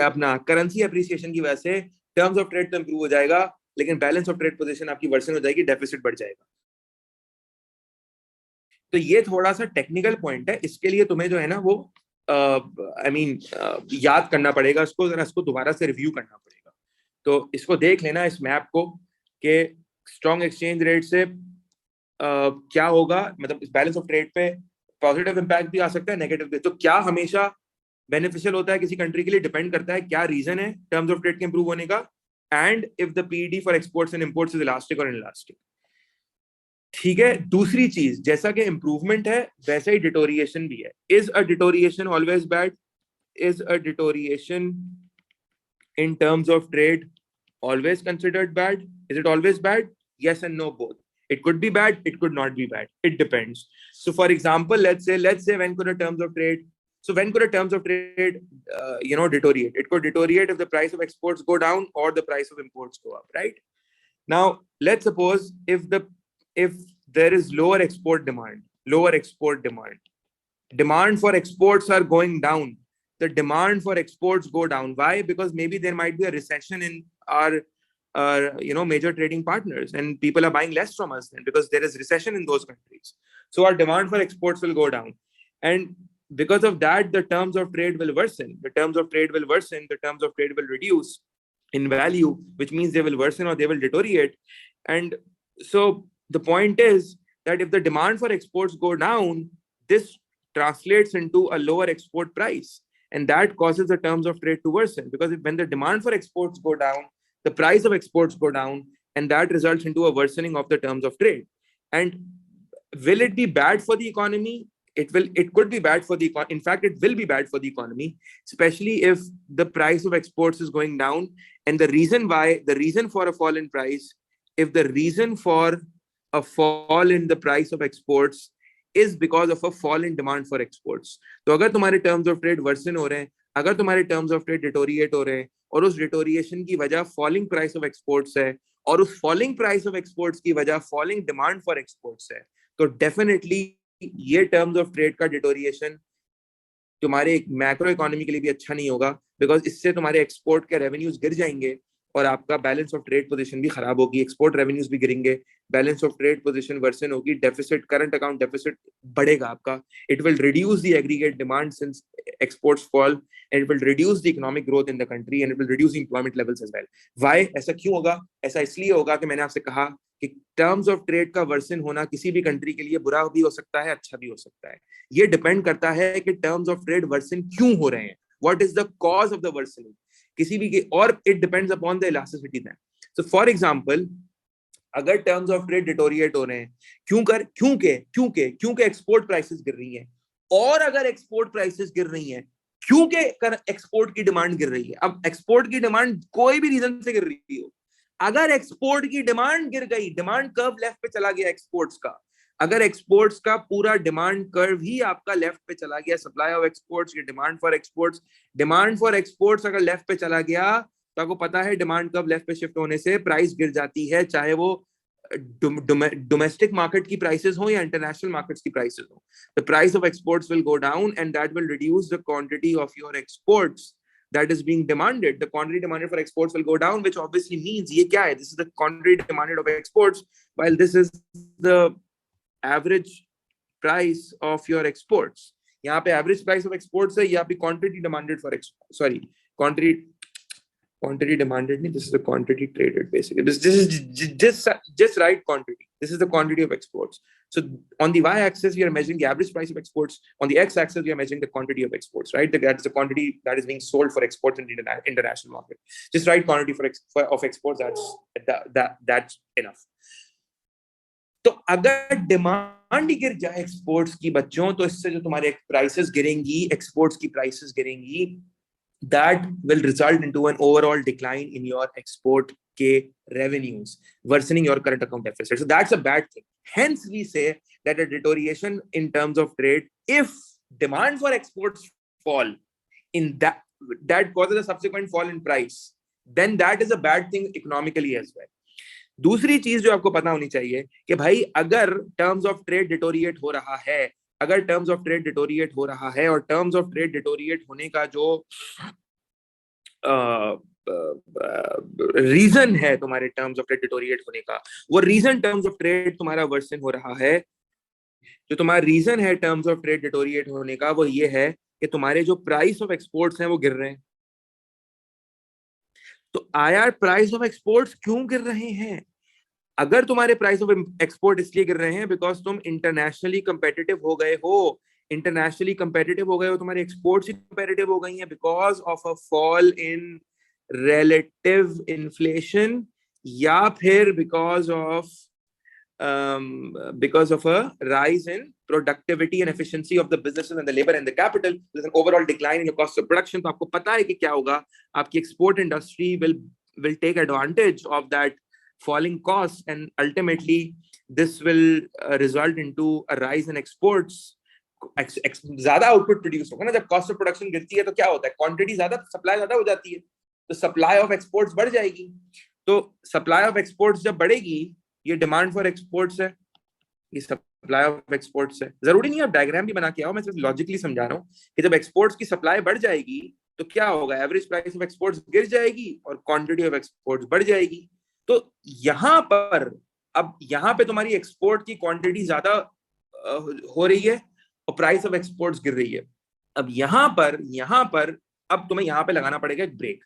अपना करेंसी अप्रिसिएशन की वजह से टर्म्स ऑफ ट्रेड तो इंप्रूव हो जाएगा, लेकिन बैलेंस ऑफ ट्रेड पोजीशन आपकी वर्सन हो जाएगी, डेफिसिट बढ़ जाएगा। तो ये थोड़ा सा टेक्निकल पॉइंट है, इसके लिए तुम्हें जो है ना वो याद करना पड़ेगा, इसको जरा इसको दोबारा से रिव्यू करना पड़ेगा। तो इसको देख लेना इस मैप को कि स्ट्रॉन्ग एक्सचेंज रेट से क्या होगा, मतलब इस बैलेंस ऑफ ट्रेड पे पॉजिटिव इंपैक्ट भी आ सकता है, नेगेटिव भी। तो क्या हमेशा बेनिफिशियल होता है किसी कंट्री के लिए, डिपेंड करता है क्या रीजन है टर्म्स ऑफ ट्रेड के इंप्रूव होने का, and if the PD for exports and imports is elastic और इनइलास्टिक। ठीक है, दूसरी चीज, जैसा कि इंप्रूवमेंट है वैसे ही डिटोरिएशन भी है। Is a deterioration always bad? Is a deterioration in terms of trade always considered bad? Is it always bad? Yes and no both. It could be bad, it could not be bad. It depends. So for example, let's say when could a terms of trade, so when could a terms of trade deteriorate? It could deteriorate if the price of exports go down or the price of imports go up, right? Now let's suppose if there is lower export demand for exports are going down, the demand for exports go down. Why? Because maybe there might be a recession in our major trading partners, and people are buying less from us then because there is recession in those countries. So our demand for exports will go down, and because of that, the terms of trade will worsen. The terms of trade will reduce in value, which means they will worsen or they will deteriorate. And so the point is that if the demand for exports go down, this translates into a lower export price, and that causes the terms of trade to worsen, because when the demand for exports go down, the price of exports go down, and that results into a worsening of the terms of trade. And will it be bad for the economy? It could be bad for the in fact it will be bad for the economy, especially if the price of exports is going down. And the reason for a fall in price, if the reason for a fall in the price of exports is because of a fall in demand for exports, तो अगर तुम्हारे terms of trade worsen हो रहे हैं, अगर तुम्हारे terms of trade deteriorate हो रहे हैं, और उस deterioration की वजह falling price of exports है, और उस falling price of exports की वजह falling demand for exports है, तो definitely ये टर्म्स ऑफ ट्रेड का डिटोरिएशन तुम्हारे एक मैक्रो इकोनॉमी के लिए भी अच्छा नहीं होगा, बिकॉज इससे तुम्हारे एक्सपोर्ट के रेवेन्यूज गिर जाएंगे और आपका बैलेंस ऑफ ट्रेड पोजीशन भी खराब होगी, एक्सपोर्ट रेवेन्यूज भी गिरेंगे, balance of trade position worsen होगी, डेफिसिट, करंट अकाउंट डेफिसिट बढ़ेगा आपका, it will reduce the aggregate demand since exports fall, and it will reduce the economic growth in the country, and it will reduce employment levels as well. Why? ऐसा क्यों होगा? ऐसा इसलिए होगा कि मैंने आपसे कहा कि टर्म्स ऑफ ट्रेड का वर्सन होना किसी भी कंट्री के लिए बुरा भी हो सकता है, अच्छा भी हो सकता है। ये डिपेंड करता है कि टर्म्स ऑफ ट्रेड वर्सन क्यों हो रहे हैं, what is the cause of the worsening किसी भी के, और it depends upon the elasticity then. So for example, अगर टर्म्स ऑफ ट्रेड डिटोरिएट हो रहे हैं क्योंकि एक्सपोर्ट प्राइसेस गिर रही हैं, और अगर एक्सपोर्ट प्राइसेस गिर रही हैं क्योंकि एक्सपोर्ट की डिमांड गिर रही है। अब एक्सपोर्ट की डिमांड कोई भी रीजन से गिर रही हो, अगर एक्सपोर्ट की डिमांड गिर गई, डिमांड कर्व लेफ्ट पे चला गया एक्सपोर्ट्स का, अगर एक्सपोर्ट्स का पूरा डिमांड कर्व ही आपका लेफ्ट पे चला गया, supply of exports, demand for exports अगर लेफ्ट पे चला गया, तो आपको पता है डिमांड कर्व लेफ्ट पे शिफ्ट होने से प्राइस गिर जाती है, चाहे वो डोमेस्टिक मार्केट की प्राइसेस हो या इंटरनेशनल मार्केट्स की प्राइसेस हो। The price of exports will go down and that will reduce the quantity of your exports that is being demanded. The quantity demanded for exports will go down, which obviously means ये क्या है? This is the quantity demanded of exports, while this is the average price of your exports. यहाँ पे average price of exports है, यहाँ पे quantity demanded for quantity demanded नहीं, this is the quantity traded basically. This is just right quantity. This is the quantity of exports. So on the y-axis, we are measuring the average price of exports. On the x-axis, we are measuring the quantity of exports, right? That is the quantity that is being sold for exports in the international market. Just write quantity of exports. That's enough. तो अगर demand ही गिर जाए exports की बच्चों, तो इससे जो तुम्हारे प्राइसेस गिरेंगी, एक्सपोर्ट्स की prices गिरेंगी, that will result into an overall decline in your export K revenues, worsening your current account deficit. So that's a bad thing. Hence, we say that a deterioration in terms of trade, if demand for exports fall, in that causes a subsequent fall in price, then that is a bad thing economically as well. दूसरी चीज जो आपको पता होनी चाहिए कि भाई अगर टर्म्स ऑफ ट्रेड डिटोरिएट हो रहा है, अगर टर्म्स ऑफ ट्रेड डिटोरिएट हो रहा है, और टर्म्स ऑफ ट्रेड डिटोरिएट होने का जो रीजन है तुम्हारे टर्म्स ऑफ ट्रेड डिटोरिएट होने का, वो रीजन टर्म्स ऑफ ट्रेड तुम्हारा वर्सन हो रहा है, जो तुम्हारा रीजन है टर्म्स ऑफ ट्रेड डिटोरिएट होने का, वो ये है कि तुम्हारे जो प्राइस ऑफ एक्सपोर्ट्स हैं वो गिर रहे हैं. तो आया प्राइस ऑफ एक्सपोर्ट्स क्यों गिर रहे हैं? अगर तुम्हारे प्राइस ऑफ एक्सपोर्ट इसलिए गिर रहे हैं बिकॉज तुम इंटरनेशनली कंपेटिटिव हो गए हो, इंटरनेशनली कंपेटिटिव हो गए हो, तुम्हारे एक्सपोर्ट्स ही कंपेटिटिव हो गई हैं because of a fall in relative inflation, या फिर because of a rise in productivity and efficiency of the businesses and the labor and the capital. There's an overall decline in your cost of production. तो आपको पता है कि क्या होगा, आपकी export industry will take advantage of that falling costs, and ultimately this will result into a rise in exports. ज्यादा output produce होगा ना, जब कॉस्ट ऑफ प्रोडक्शन गिरती है तो क्या होता है, क्वांटिटी ज्यादा, सप्लाई ज्यादा हो जाती है, तो सप्लाई ऑफ एक्सपोर्ट्स बढ़ जाएगी. तो सप्लाई ऑफ एक्सपोर्ट्स जब बढ़ेगी, ये डिमांड फॉर एक्सपोर्ट्स है, ये सप्लाई ऑफ एक्सपोर्ट्स है. जरूरी नहीं आप डायग्राम भी बना के आओ, मैं सिर्फ लॉजिकली समझा रहा हूँ कि जब एक्सपोर्ट्स की सप्लाई बढ़ जाएगी तो क्या होगा, एवरेज प्राइस ऑफ एक्सपोर्ट्स गिर जाएगी और क्वांटिटी ऑफ एक्सपोर्ट्स बढ़ जाएगी. तो यहाँ पर, अब यहाँ पे तुम्हारी एक्सपोर्ट की क्वांटिटी ज्यादा हो रही है और प्राइस ऑफ एक्सपोर्ट्स गिर रही है. अब यहाँ पर अब तुम्हें यहाँ पे लगाना पड़ेगा एक ब्रेक.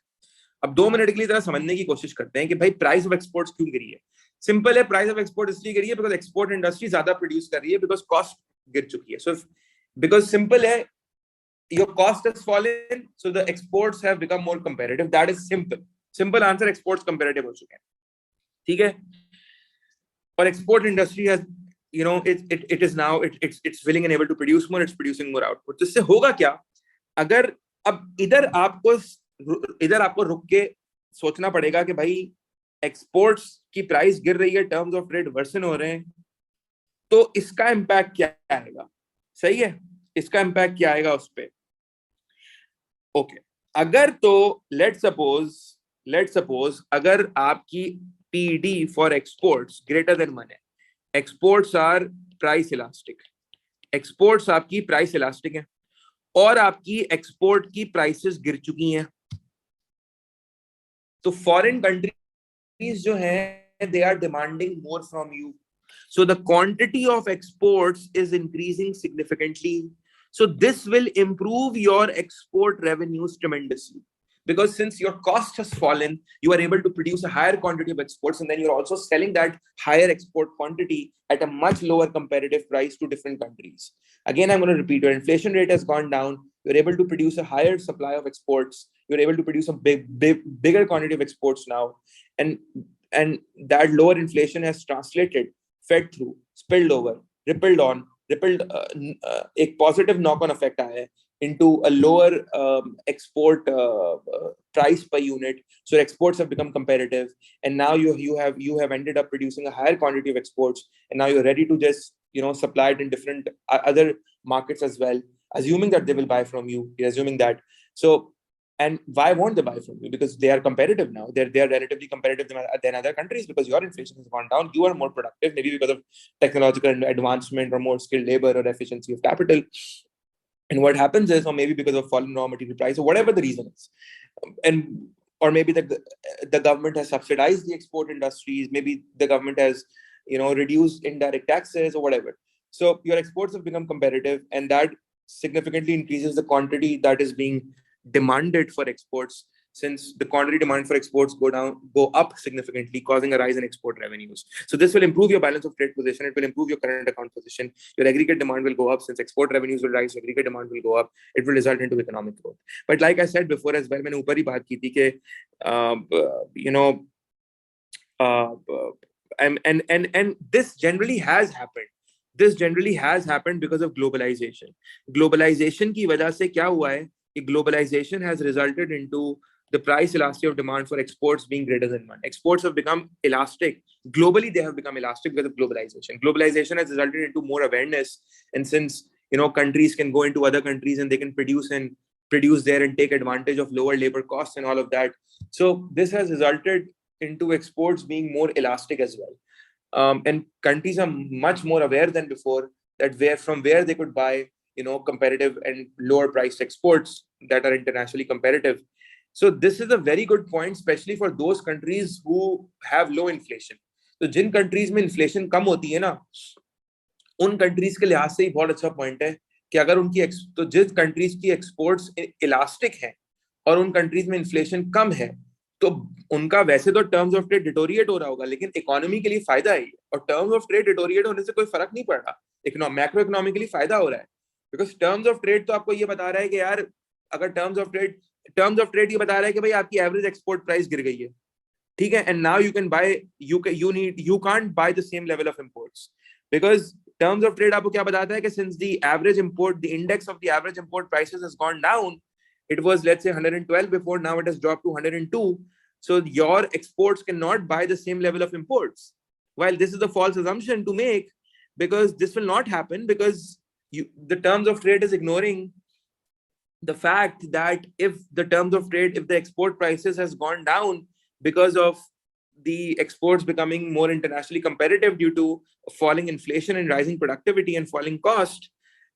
अब 2 मिनट के लिए जरा समझने की कोशिश करते हैं कि भाई प्राइस ऑफ एक्सपोर्ट्स क्यों गिरी है. सिंपल है, प्राइस ऑफ एक्सपोर्ट इसलिए गिरी है बिकॉज एक्सपोर्ट इंडस्ट्री ज्यादा प्रोड्यूस कर रही है, बिकॉज कॉस्ट गिर चुकी है. सो बिकॉज सिंपल है, your cost has fallen, so the exports have become more competitive. That is simple answer. Exports competitive हो चुके हैं, ठीक है. और export industry has, you know, it is now it's willing and able to produce more. It's producing more output. तो इससे होगा क्या, अगर अब इधर आपको रुक के सोचना पड़ेगा कि भाई एक्सपोर्ट्स की प्राइस गिर रही है, टर्म्स ऑफ ट्रेड वर्सन हो रहे हैं, तो इसका इम्पैक्ट क्या आएगा. सही है, इसका इम्पैक्ट क्या आएगा उस पे. ओके, अगर तो लेट्स सपोज अगर आपकी PD for exports greater than 1 है, exports are price elastic, exports आपकी प्राइस इलास्टिक है और आपकी एक्सपोर्ट की प्राइसेस गिर चुकी हैं, तो फॉरेन कंट्रीज जो हैं they are demanding more from you, so the quantity of exports is increasing significantly. So this will improve your export revenues tremendously, because since your cost has fallen, you are able to produce a higher quantity of exports, and then you're also selling that higher export quantity at a much lower competitive price to different countries. Again, I'm going to repeat, your inflation rate has gone down, you're able to produce a higher supply of exports, you're able to produce a bigger quantity of exports now, and that lower inflation has translated, fed through, spilled over, rippled एक positive knock on effect आया है into a lower export price per unit. So exports have become competitive, and now you have ended up producing a higher quantity of exports, and now you're ready to just, you know, supply it in different other markets as well, assuming that they will buy from you. You're assuming that. So, and why won't they buy from you? Because they are competitive now. They're relatively competitive than other countries, because your inflation has gone down. You are more productive, maybe because of technological advancement or more skilled labor or efficiency of capital. And what happens is, or maybe because of falling raw material price, or whatever the reason is, or maybe the government has subsidized the export industries. Maybe the government has, you know, reduced indirect taxes or whatever. So your exports have become competitive, and that significantly increases the quantity that is being demanded for exports. since the quantity demand for exports go up significantly, causing a rise in export revenues. So this will improve your balance of trade position. It will improve your current account position. Your aggregate demand will go up since export revenues will rise. Aggregate demand will go up. It will result into economic growth. But like I said before as well, मैंने ऊपर ही बात की थी कि you know and this generally has happened. This generally has happened because of globalization. Globalization की वजह से क्या हुआ है कि globalization has resulted into the price elasticity of demand for exports being greater than one. Exports have become elastic. Globally, they have become elastic because of globalization. Globalization has resulted into more awareness. And since, countries can go into other countries and they can produce there and take advantage of lower labor costs and all of that. So this has resulted into exports being more elastic as well. And countries are much more aware than before that from where they could buy, competitive and lower priced exports that are internationally competitive. So this is a very good point, especially for those countries who have low inflation. So Jin countries में inflation कम होती है ना, उन countries के लिहाज से ही बहुत अच्छा point है कि अगर उनकी तो जिस countries की exports elastic हैं और उन countries में inflation कम है, तो उनका वैसे तो टर्म्स ऑफ ट्रेड डिटोरिएट हो रहा होगा, लेकिन इकोनॉमी के लिए फायदा है। और टर्म्स ऑफ ट्रेड डिटोरिएट होने से कोई फर्क नहीं पड़ रहा, मैक्रो इकोनॉमिकली फायदा हो रहा है, बिकॉज टर्म्स ऑफ ट्रेड तो आपको ये बता रहा है कि यार अगर टर्म्स ऑफ ट्रेड ये बता रहा है कि भाई आपकी एवरेज एक्सपोर्ट प्राइस गिर गई है, ठीक है, and now you can buy you can't buy the same level of imports, because terms of trade आपको क्या बताता है कि since the average import, the index of the average import prices has gone down, it was, let's say, 112 before, now it has dropped to 102. So your exports cannot buy the same level of imports. While this is a false assumption to make, because this will not happen, because the terms of trade is ignoring the fact that if the export prices has gone down because of the exports becoming more internationally competitive due to falling inflation and rising productivity and falling cost,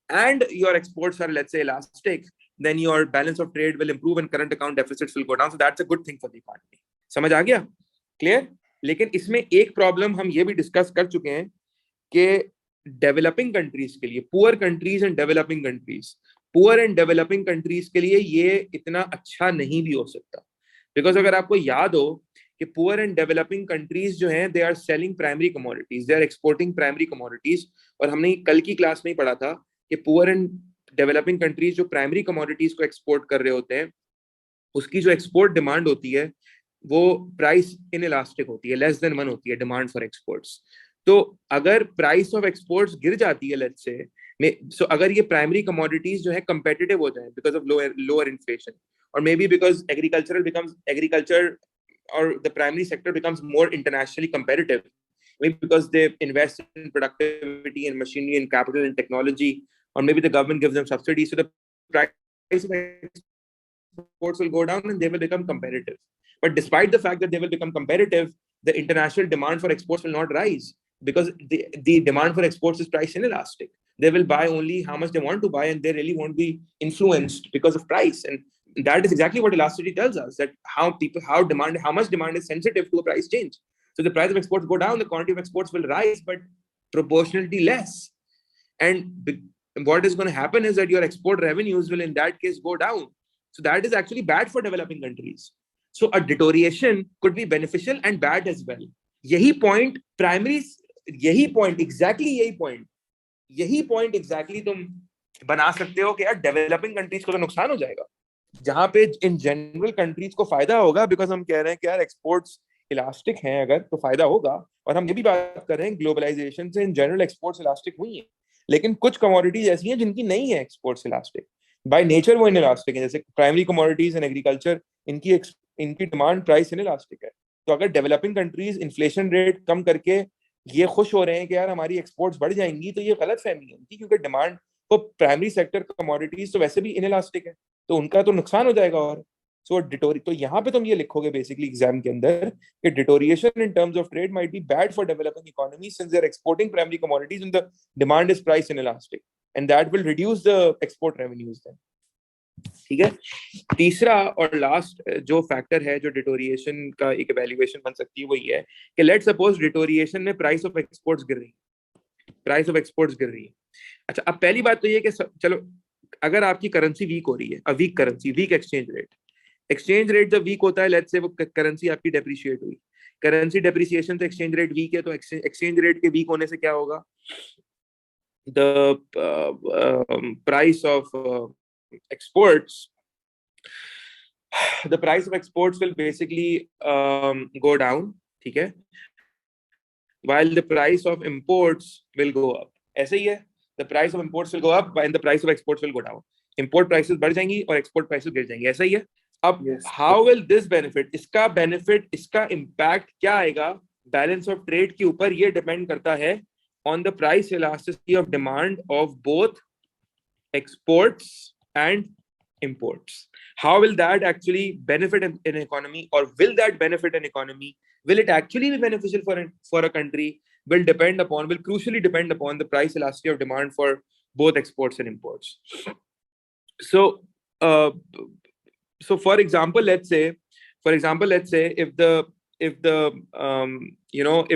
and your exports are, let's say, elastic, then your balance of trade will improve and current account deficits will go down. So that's a good thing for the economy. समझ आ गया? Clear? लेकिन इसमें एक problem हम ये भी discuss कर चुके हैं कि डेवलपिंग कंट्रीज के लिए, poor countries and developing countries, poor and developing countries के लिए ये इतना अच्छा नहीं भी हो सकता, बिकॉज अगर आपको याद हो कि पुअर एंड डेवलपिंग कंट्रीज जो हैं, they are selling primary commodities, they are exporting primary commodities. और हमने कल की क्लास में ही पढ़ा था कि पुअर एंड डेवलपिंग कंट्रीज जो प्राइमरी कमोडिटीज को एक्सपोर्ट कर रहे होते हैं, उसकी जो एक्सपोर्ट डिमांड होती है वो प्राइस इनइलास्टिक होती है, लेस देन 1 होती है डिमांड फॉर एक्सपोर्ट्स। तो अगर प्राइस ऑफ एक्सपोर्ट्स गिर जाती है, लेट्स से, सो अगर ये प्राइमरी कमोडिटीज जो है कंपेटिटिव हो जाए बिकॉज ऑफ लोअर इन्फ्लेशन, और मे बी बिकॉज एग्रीकल्चर और the primary sector becomes more internationally competitive, maybe because they invest in productivity and machinery and capital and technology, or maybe the government gives them subsidies, so the price of exports will go down and they will become competitive. But despite the fact that they will become competitive, the international demand for exports will not rise, because the demand for exports is price inelastic. They will buy only how much they want to buy, and they really won't be influenced because of price. And that is exactly what elasticity tells us, that how much demand is sensitive to a price change. So the price of exports go down, the quantity of exports will rise, but proportionally less. And what is going to happen is that your export revenues will in that case go down. So that is actually bad for developing countries. So a deterioration could be beneficial and bad as well. यही point exactly तुम बना सकते हो कि यार developing countries को तो नुकसान हो जाएगा, जहां पे इन जनरल कंट्रीज को फायदा होगा, बिकॉज हम कह रहे हैं कि यार एक्सपोर्ट्स इलास्टिक हैं अगर, तो फायदा होगा। और हम ये भी बात कर रहे हैं ग्लोबलाइजेशन से इन जनरल एक्सपोर्ट्स इलास्टिक हुई हैं, लेकिन कुछ कमोडिटीज ऐसी हैं जिनकी नहीं है एक्सपोर्ट्स इलास्टिक, बाय नेचर वो इनइलास्टिक है, जैसे प्राइमरी कमोडिटीज एंड एग्रीकल्चर, इनकी डिमांड प्राइस इनइलास्टिक है। तो अगर डेवलपिंग कंट्रीज इन्फ्लेशन रेट कम करके ये खुश हो रहे हैं कि यार हमारी एक्सपोर्ट्स बढ़ जाएंगी, तो ये गलत फहमी है उनकी, क्योंकि डिमांड तो प्राइमरी सेक्टर कमोडिटीज तो वैसे भी इनइलास्टिक है, तो उनका तो नुकसान हो जाएगा। और तो यहाँ पे तुम ये लिखोगे बेसिकली एग्जाम के अंदर कि deterioration in terms of trade might be bad for developing economy since they are exporting primary commodities and the demand is price inelastic, and that will reduce the export revenues then. ठीक है, तीसरा और last जो factor है जो deterioration का एक evaluation बन सकती है वो ये है कि लेट्स सपोज डिटोरिएशन में प्राइस ऑफ एक्सपोर्ट्स गिर रही है। अच्छा, अब पहली बात तो ये कि चलो अगर आपकी करेंसी वीक हो रही है, weak exchange rate, exchange rate जब वीक होता है, लेट्स से वो करेंसी आपकी डेप्रिशिएट हुई, करेंसी डेप्रिसिएशन से एक्सचेंज रेट वीक है, तो एक्सचेंज रेट के वीक होने से क्या होगा, the price of exports, the price of exports will basically go down, ठीक है, while the price of imports will go up. ऐसे ही है, the price of imports will go up while the price of exports will go down. Import prices बढ़ जाएंगी और export prices गिर जाएंगी, ऐसा ही है. अब how will this benefit, इसका benefit, इसका impact क्या आएगा balance of trade के ऊपर, ये depend करता है on the price elasticity of demand of both exports and imports. How will that actually benefit an economy, or will that benefit an economy? Will it actually be beneficial for a country? Will crucially depend upon the price elasticity of demand for both exports and imports. So, for example, let's say if the if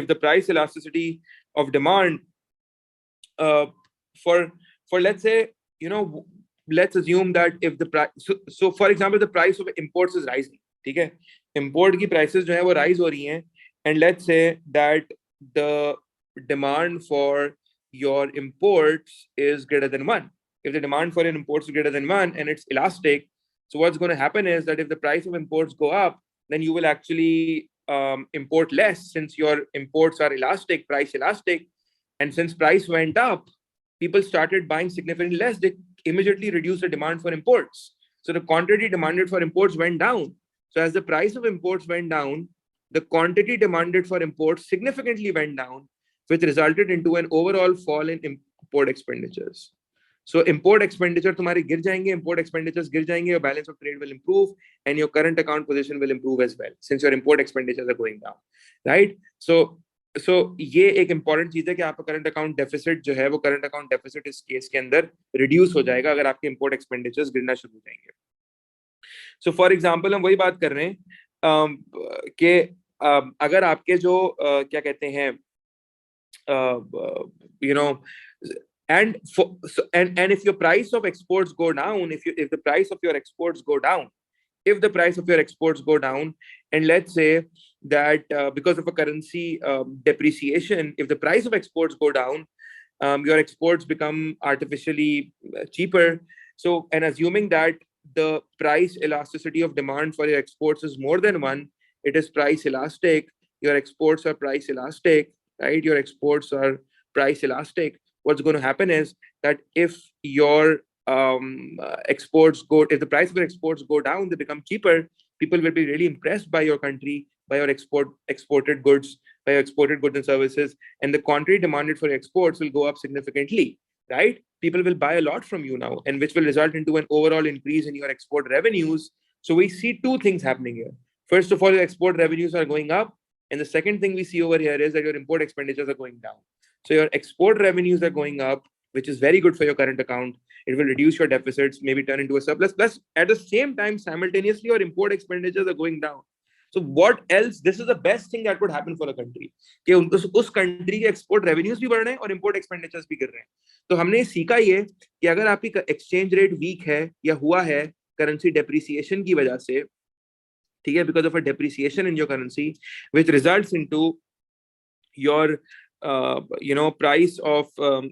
the price elasticity of demand for let's say, let's assume that if the price, so for example the price of imports is rising, ठीक है, import की prices जो है वो rise हो रही हैं, and let's say that the demand for your imports is greater than 1. If the demand for your imports is greater than 1 and it's elastic, so what's going to happen is that if the price of imports go up, then you will actually import less, since your imports are elastic, price elastic, and since price went up, people started buying significantly less. They immediately reduced the demand for imports. So the quantity demanded for imports went down. So as the price of imports went down, the quantity demanded for imports significantly went down, which resulted into an overall fall in import expenditures. So import expenditure तुम्हारे गिर जाएंगे, import expenditures गिर जाएंगे, your balance of trade will improve and your current account position will improve as well, since your import expenditures are going down, right? So ये एक important चीज है कि आपका current account deficit जो है वो current account deficit इस केस के अंदर reduce हो जाएगा अगर आपके import expenditures गिरना शुरू हो जाएंगे. So for example हम वही बात कर रहे हैं कि अगर आपके जो क्या कहते हैं you know, and if your price of exports go down, if the price of your exports go down, if the price of your exports go down, and let's say that because of a currency depreciation, if the price of exports go down, your exports become artificially cheaper. So, and assuming that the price elasticity of demand for your exports is more than 1, it is price elastic, your exports are price elastic, right? Your exports are price elastic. What's going to happen is that if your if the price of your exports go down, they become cheaper, people will be really impressed by your country, by your exported goods, by your exported goods and services, and the quantity demanded for exports will go up significantly, right? People will buy a lot from you now, and which will result into an overall increase in your export revenues. So we see two things happening here. First of all, your export revenues are going up, and the second thing we see over here is that your import expenditures are going down. So your export revenues are going up, which is very good for your current account. It will reduce your deficits, maybe turn into a surplus. Plus, at the same time, simultaneously, your import expenditures are going down. So what else? This is the best thing that could happen for a country. कि उस country के export revenues भी बढ़ रहे हैं और import expenditures भी गिर रहे हैं. तो हमने सीखा ये कि अगर आपकी exchange rate weak है या हुआ है currency depreciation की वजह से, ठीक है, because of a depreciation in your currency, which results into your price of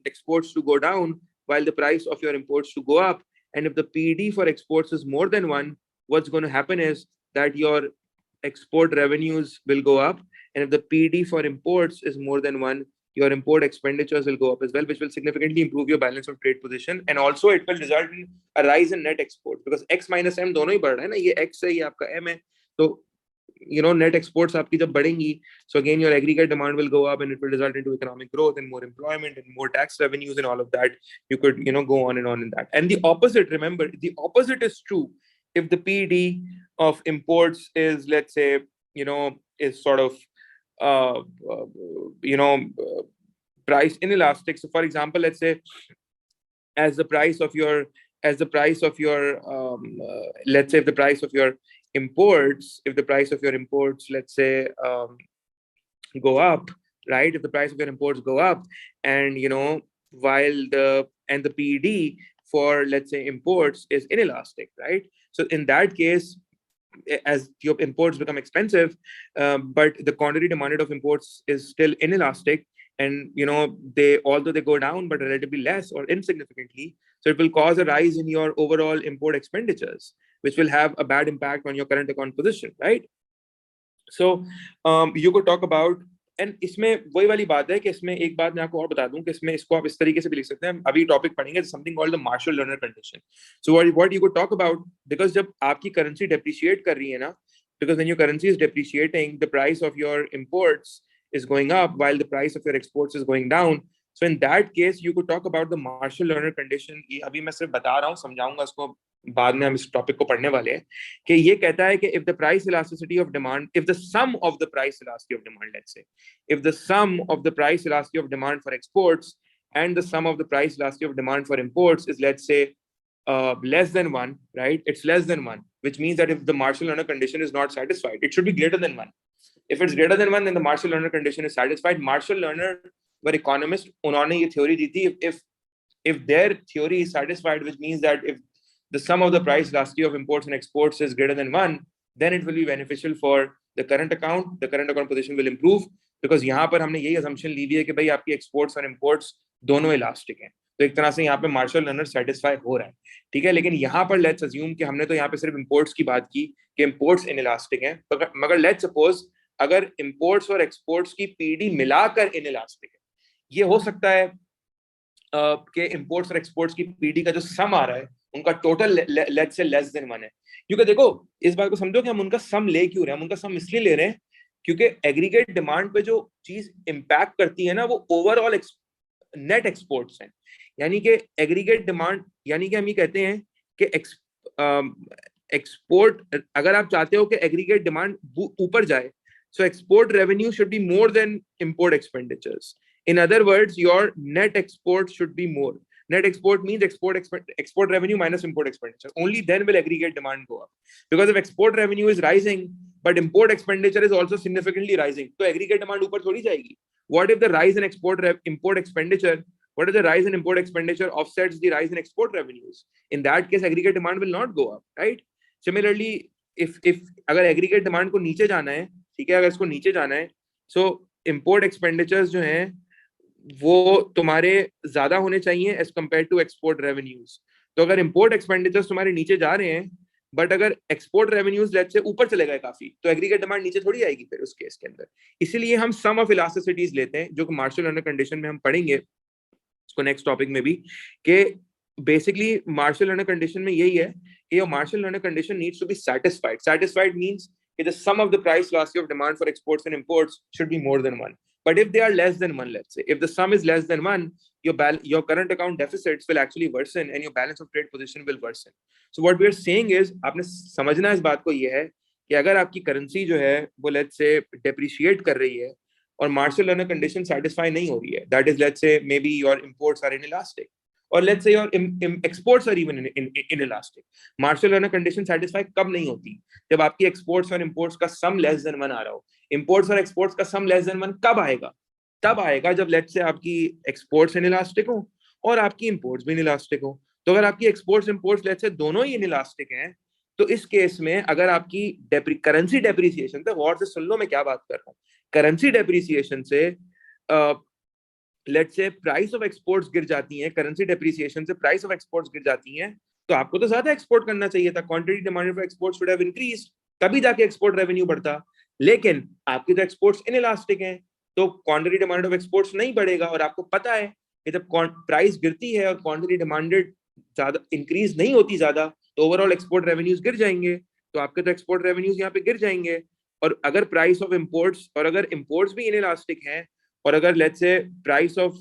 exports to go down while the price of your imports to go up. And if the PD for exports is more than 1, what's going to happen is that your export revenues will go up, and if the PD for imports is more than 1, your import expenditures will go up as well, which will significantly improve your balance of trade position, and also it will result in a rise in net exports, because X minus M दोनों ही बढ़ रहा है ना, ये X है, ये आपका M है, तो net exports आपकी जब बढ़ेंगी, so again your aggregate demand will go up, and it will result into economic growth and more employment and more tax revenues and all of that. You could go on in that. And the opposite, remember, the opposite is true. If the PD of imports is, let's say, is sort of price inelastic. So for example, let's say as the price of your let's say if the price of your imports, let's say go up, right? If the price of your imports go up, and while the PD for, let's say, imports is inelastic, right? So in that case, as your imports become expensive, but the quantity demanded of imports is still inelastic, and they, although they go down but relatively less or insignificantly, so it will cause a rise in your overall import expenditures, which will have a bad impact on your current account position, right? So you could talk about, and इसमें वही वाली बात है कि इसमें एक बात मैं आपको और बता दूं कि इसमें इसको आप इस तरीके से भी लिख सकते हैं, अभी टॉपिक पढ़ेंगे something called the Marshall Lerner condition. So what you could talk about, because जब आपकी करेंसी डेप्रिशिएट कर रही है ना, because when your currency is depreciating, the price of your imports is going up while the price of your exports is going down. So in that case you could talk about the Marshall Lerner condition. ये अभी मैं सिर्फ बता रहा हूँ, समझाऊंगा इसको बाद में, हम इस टॉपिक को पढ़ने वाले हैं, कि ये कहता है कि if the price elasticity of demand, if the sum of the price elasticity of demand, let's say, if the sum of the price elasticity of demand for exports and the sum of the price elasticity of demand for imports is, let's say, less than 1, right? It's less than 1, which means that if the Marshall-Lerner condition is not satisfied, it should be greater than 1. If it's greater than 1, then the Marshall-Lerner condition is satisfied. Marshall-Lerner were economists. उन्होंने ये theory दी थी, if their theory is satisfied, which means that if the sum of the price elasticity of imports and exports is greater than 1, then it will be beneficial for the current account. The current account position will improve, because यहाँ पर हमने यही assumption ली हुई है कि भाई आपकी exports और imports दोनों elastic हैं. तो एक तरह से यहाँ पे मार्शल लर्नर सेटिस्फाई हो रहा है, ठीक है. लेकिन यहाँ पर लेट्स अज्यूम कि हमने तो यहाँ पे सिर्फ इंपोर्ट्स की बात की कि इंपोर्ट्स इनइलास्टिक हैं, मगर लेट्स सपोज अगर इंपोर्ट्स और एक्सपोर्ट्स की पीडी मिलाकर इनइलास्टिक है, ये हो सकता है कि इंपोर्ट्स और एक्सपोर्ट्स की पीडी का जो सम आ रहा है उनका total let's say less than 1 है. क्योंकि देखो इस बात को समझो कि हम उनका सम ले क्यों रहे हैं. हम उनका सम इसलिए ले रहे हैं क्योंकि एग्रीगेट डिमांड पे जो चीज इंपैक्ट करती है ना, वो ओवरऑल नेट एक्सपोर्ट्स हैं. यानी कि एग्रीगेट डिमांड, यानी कि हम ये कहते हैं कि एक्सपोर्ट, अगर आप चाहते हो कि एग्रीगेट डिमांड ऊपर जाए, so export revenue should be more than import expenditures. In other words, your net export should be more. Net export means export revenue minus import expenditure. Only then will aggregate demand go up. Because if export revenue is rising, but import expenditure is also significantly rising, so aggregate demand ऊपर थोड़ी जाएगी. What if the rise in import expenditure? What if the rise in import expenditure offsets the rise in export revenues? In that case, aggregate demand will not go up, right? Similarly, if अगर aggregate demand को नीचे जाना है, ठीक है, अगर इसको नीचे जाना है, so import expenditures जो हैं वो तुम्हारे ज्यादा होने चाहिए as compared to export revenues. तो अगर इंपोर्ट एक्सपेंडिचर्स तुम्हारे नीचे जा रहे हैं, बट अगर एक्सपोर्ट रेवेन्यूज लेट्स से ऊपर चले गए काफी, तो एग्रीगेट डिमांड नीचे थोड़ी आएगी फिर उस केस के अंदर. इसीलिए हम सम ऑफ इलास्टिसिटीज लेते हैं, जो कि मार्शल लर्नर कंडीशन में हम पढ़ेंगे इसको नेक्स्ट टॉपिक में भी, कि बेसिकली मार्शल लर्नर कंडीशन में यही है कि your Marshall Lerner condition needs to be satisfied. Satisfied means कि the sum of the price elasticity of demand for exports and imports should be more than 1. But if they are less than 1, let's say, if the sum is less than 1, your current account deficits will actually worsen and your balance of trade position will worsen. So what we are saying is, आपने समझना इस बात को ये है कि अगर आपकी करेंसी जो है वो let's say depreciate कर रही है और मार्शल लर्नर कंडीशन सेटिस्फाई नहीं हो रही है, that is let's say maybe your imports are inelastic, or let's say your exports are even inelastic. Marshall Lerner condition satisfy कब नहीं होती? जब आपकी exports और imports का sum less than 1 आ रहा हो. Imports और exports का sum less than 1 कब आएगा? तब आएगा जब let's say आपकी exports inelastic हो और आपकी imports भी inelastic हो. तो अगर आपकी exports imports let's say दोनों ही inelastic हैं, तो इस केस में अगर आपकी करेंसी डेप्रिसिएशन, तो गौर से सुन लो मैं क्या बात कर रहा हूँ. करेंसी डेप्रिसिएशन से let's say price of exports गिर जाती हैं, करेंसी डेप्रिसिएशन से प्राइस ऑफ एक्सपोर्ट्स गिर जाती हैं, तो आपको तो ज्यादा एक्सपोर्ट करना चाहिए था. Quantity demanded for exports should have increased, तभी जाके एक्सपोर्ट रेवेन्यू बढ़ता. लेकिन आपकी तो एक्सपोर्ट्स इनइलास्टिक हैं, तो क्वांटिटी डिमांड ऑफ एक्सपोर्ट्स नहीं बढ़ेगा. और आपको पता है कि जब प्राइस गिरती है और क्वांटिटी डिमांडेड ज्यादा इंक्रीज नहीं होती ज्यादा, तो ओवरऑल एक्सपोर्ट रेवेन्यूज गिर जाएंगे. तो आपके तो एक्सपोर्ट रेवेन्यूज यहाँ पे गिर जाएंगे. और अगर प्राइस ऑफ इंपोर्ट्स, और अगर इंपोर्ट्स भी इनइलास्टिक हैं, और अगर let's say price of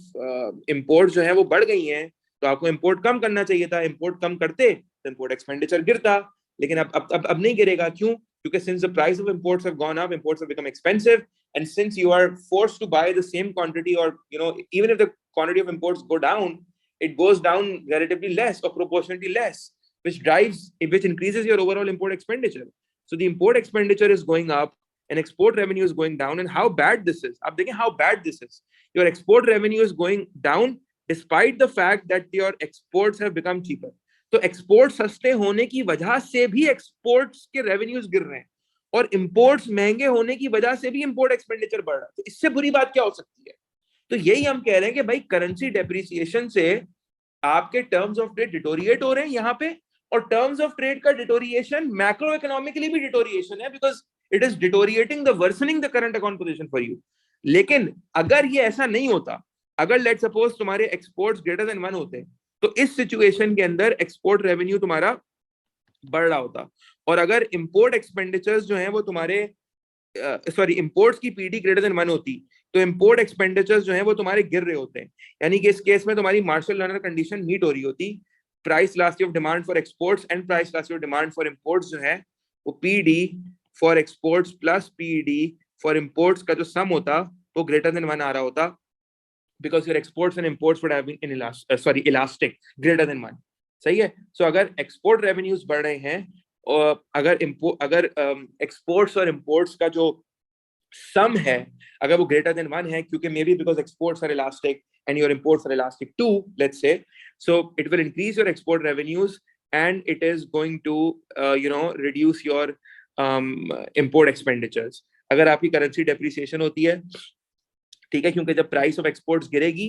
import जो है वो बढ़ गई हैं, तो आपको इंपोर्ट कम करना चाहिए था. इंपोर्ट कम करते तो इंपोर्ट एक्सपेंडिचर गिरता. लेकिन अब नहीं गिरेगा. क्यों? क्योंकि since the price of imports have gone up, imports have become expensive, and since you are forced to buy the same quantity, और even if the quantity of imports go down, it goes down relatively less or proportionately less, which increases your overall import expenditure. So the import expenditure is going up and export revenue is going down. And how bad this is. Ab dekhen how bad this is. Your export revenue is going down despite the fact that your exports have become cheaper. तो export सस्ते होने की वजह से भी exports के revenues गिर रहे हैं, और इंपोर्ट्स महंगे होने की वजह से भी इंपोर्ट एक्सपेंडिचर बढ़ रहा है। तो इससे बुरी बात क्या हो सकती है? तो यही हम कह रहे हैं कि भाई करेंसी डेप्रिसिएशन से आपके टर्म्स ऑफ ट्रेड डिटोरिएट हो रहे हैं यहाँ पे, और टर्म्स ऑफ ट्रेड का डिटोरिएशन मैक्रो इकोनॉमिकली भी डिटोरिएशन है, because it is deteriorating the worsening the current account position for you. लेकिन अगर ये ऐसा नहीं होता, अगर लेट सपोज तुम्हारे एक्सपोर्ट्स ग्रेटर देन 1 होते, तो इस सिचुएशन के अंदर एक्सपोर्ट रेवेन्यू तुम्हारा बढ़ रहा होता, और अगर इंपोर्ट एक्सपेंडिचर्स जो हैं वो तुम्हारे सॉरी इंपोर्ट्स की पीडी ग्रेटर देन 1 होती, तो इंपोर्ट एक्सपेंडिचर्स जो हैं वो तुम्हारे गिर रहे होते हैं। यानी कि इस केस में तुम्हारी मार्शल लर्नर कंडीशन मीट हो रही होती, price elasticity of demand for exports and price elasticity of demand for imports जो है वो PD for exports plus PD for imports का जो सम होता वो ग्रेटर देन 1 आ रहा होता, because your exports and imports would have been elastic greater than 1। सही है। सो अगर एक्सपोर्ट रेवेन्यूज बढ़ रहे हैं, और अगर एक्सपोर्ट्स और इंपोर्ट्स का जो सम है अगर वो ग्रेटर देन 1 है, क्योंकि maybe because exports are elastic and your imports are elastic too, let's say, so it will increase your export revenues and it is going to reduce your import expenditures. अगर आपकी currency depreciation होती है, ठीक है, क्योंकि जब price of exports गिरेगी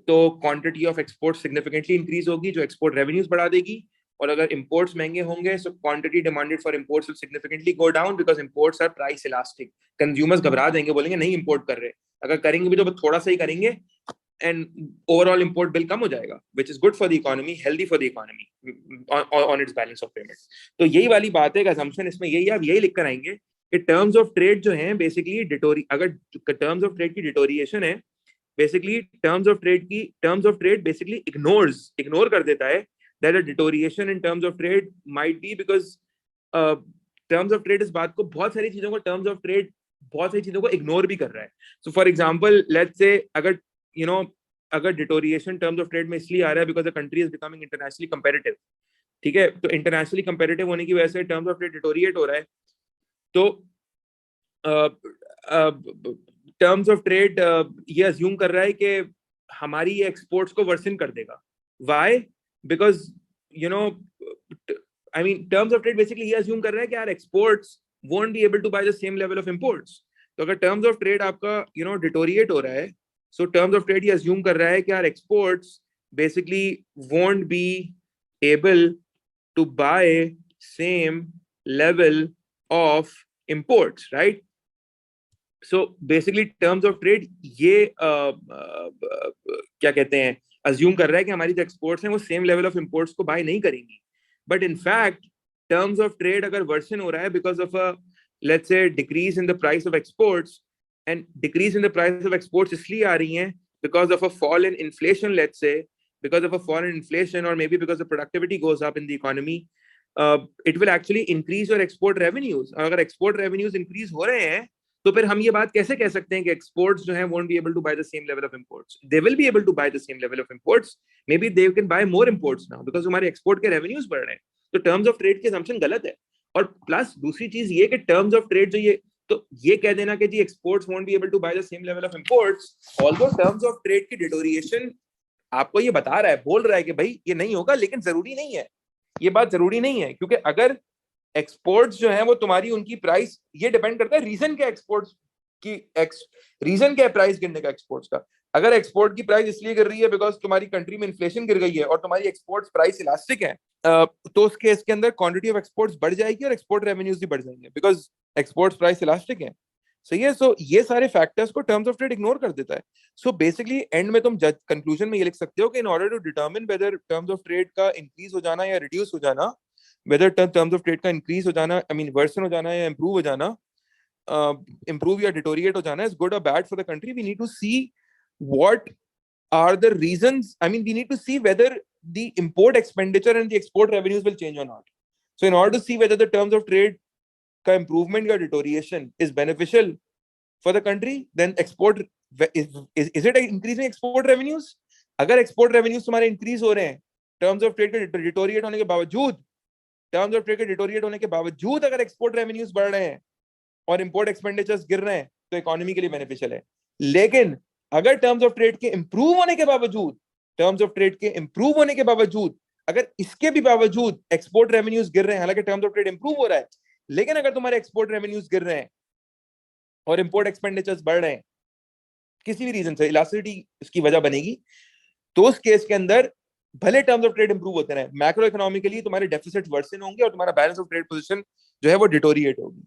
तो quantity of export significantly increase होगी, जो एक्सपोर्ट रेवेन्यूज बढ़ा देगी, और अगर इंपोर्ट्स महंगे होंगे so quantity demanded for imports will significantly go down, because imports are price elastic. Consumers घबरा देंगे, बोलेंगे नहीं इंपोर्ट कर रहे, अगर करेंगे भी तो थोड़ा सा ही करेंगे, एंड ओवरऑल इंपोर्ट बिल कम हो जाएगा, which is good for the economy, healthy for the economy on it's balance of payment. तो यही वाली बात है, असम्पशन इसमें यही, आप यही लिख कर आएंगे कि टर्म्स ऑफ ट्रेड जो है बेसिकली अगर टर्म्स ऑफ ट्रेड की डिटोरिएशन है, basically terms of trade basically ignore कर देता है that a deterioration in terms of trade might be because terms of trade इस बात को, बहुत सारी चीजों को terms of trade बहुत सारी चीजों को इग्नोर भी कर रहा है। सो फॉर एग्जांपल लेट्स से अगर अगर डिटोरिएशन टर्म्स ऑफ ट्रेड में इसलिए आ रहा है because the country is becoming internationally competitive, ठीक है, तो इंटरनेशनली कंपेटिटिव होने की वजह से टर्म्स ऑफ ट्रेड डिटोरिएट हो रहा है, तो टर्म्स ऑफ ट्रेड ये अज्यूम कर रहा है कि हमारी ये एक्सपोर्ट्स को वर्सन कर देगा। Why? Because terms of trade basically ये अज्यूम कर रहा है कि यार exports won't be able to buy the same level of imports. तो अगर टर्म्स ऑफ ट्रेड आपका डिटोरिएट हो रहा है, सो टर्म्स ऑफ ट्रेड ये अज्यूम कर रहा है कि यार exports basically won't be able to buy same level of imports, right? So basically terms of trade ये क्या कहते हैं, अज्यूम कर रहा है कि हमारी जो एक्सपोर्ट्स हैं वो सेम लेवल ऑफ इंपोर्ट्स को बाय नहीं करेंगी। But in fact terms of trade अगर वर्सन हो रहा है because of a let's say decrease in the price of exports, and decrease in the price of exports इसलिए आ रही हैं because of a fall in inflation, let's say because of a fall in inflation, और maybe because the productivity goes up in the economy, it will actually increase your export revenues. अगर export revenues increase हो रहे हैं तो फिर हम ये बात कैसे कह सकते हैं कि एक्सपोर्ट्स जो हैं won't be able to buy the same level of imports? They will be able to buy the same level of imports. Maybe they can buy more imports now because हमारे एक्सपोर्ट के revenues बढ़ रहे हैं। तो terms of trade की assumption गलत है। और प्लस दूसरी चीज ये कि टर्म्स ऑफ ट्रेड जो ये कह देना कि जी exports won't be able to buy the same level of imports, although terms of trade की डिटोरिएशन आपको ये बता रहा है, बोल रहा है कि भाई ये नहीं होगा, लेकिन जरूरी नहीं है, ये बात जरूरी नहीं है, क्योंकि अगर एक्सपोर्ट्स जो है वो तुम्हारी उनकी प्राइस, ये डिपेंड करता है रीजन क्या, एक्सपोर्ट्स की रीजन क्या है प्राइस गिरने का एक्सपोर्ट्स का। अगर एक्सपोर्ट की प्राइस इसलिए गिर रही है बिकॉज तुम्हारी कंट्री में इन्फ्लेशन गिर गई है और तुम्हारी एक्सपोर्ट्स प्राइस इलास्टिक है, तो उस केस के अंदर क्वांटिटी ऑफ एक्सपोर्ट्स बढ़ जाएगी और एक्सपोर्ट रेवेन्यूज भी बढ़ जाएंगे बिकॉज एक्सपोर्ट्स प्राइस इलास्टिक है। सही है। सो ये सारे फैक्टर्स को टर्म्स ऑफ ट्रेड इग्नोर कर देता है। सो बेसिकली एंड में तुम कंक्लूजन में ये लिख सकते हो कि in order to determine whether terms of trade का इंक्रीज हो जाना या रिड्यूस हो जाना, वेदर टर्म्स ऑफ ट्रेड का इंक्रीज हो जाना, आई मीन वर्सन हो जाना या इंप्रूव हो जाना, improve या deteriorate हो जाना is good or bad for the country, we need to see what are the reasons. I mean, we need to see whether the import expenditure and the export revenues will change or not. So in order to see whether the terms of trade का improvement या deterioration is beneficial for the country, then export is it increasing export revenues? अगर export revenues तुम्हारे increase हो रहे हैं terms of trade के deteriorate होने के बावजूद, terms of trade के deteriorate होने के बावजूद अगर export revenues बढ़ रहे हैं और इंपोर्ट एक्सपेंडिचर्स गिर रहे हैं तो इकोनॉमी के लिए बेनिफिशियल है। लेकिन अगर टर्म्स ऑफ ट्रेड के इंप्रूव होने के बावजूद अगर इसके भी बावजूद एक्सपोर्ट रेवेन्यूज गिर रहे हैं, हालांकि टर्म्स ऑफ ट्रेड इंप्रूव हो रहा है, लेकिन अगर तुम्हारे एक्सपोर्ट रेवेन्यूज गिर रहे हैं और इंपोर्ट एक्सपेंडिचर्स बढ़ रहे हैं, किसी भी रीजन से इलास्टिसिटी इसकी वजह बनेगी, तो उस केस के अंदर भले टर्म्स ऑफ ट्रेड इंप्रूव होते रहे, मैक्रो इकोनॉमिकली तुम्हारे डेफिसिट वर्सन होंगे और तुम्हारा बैलेंस ऑफ ट्रेड पोजीशन जो है वो डिटोरिएट होगी।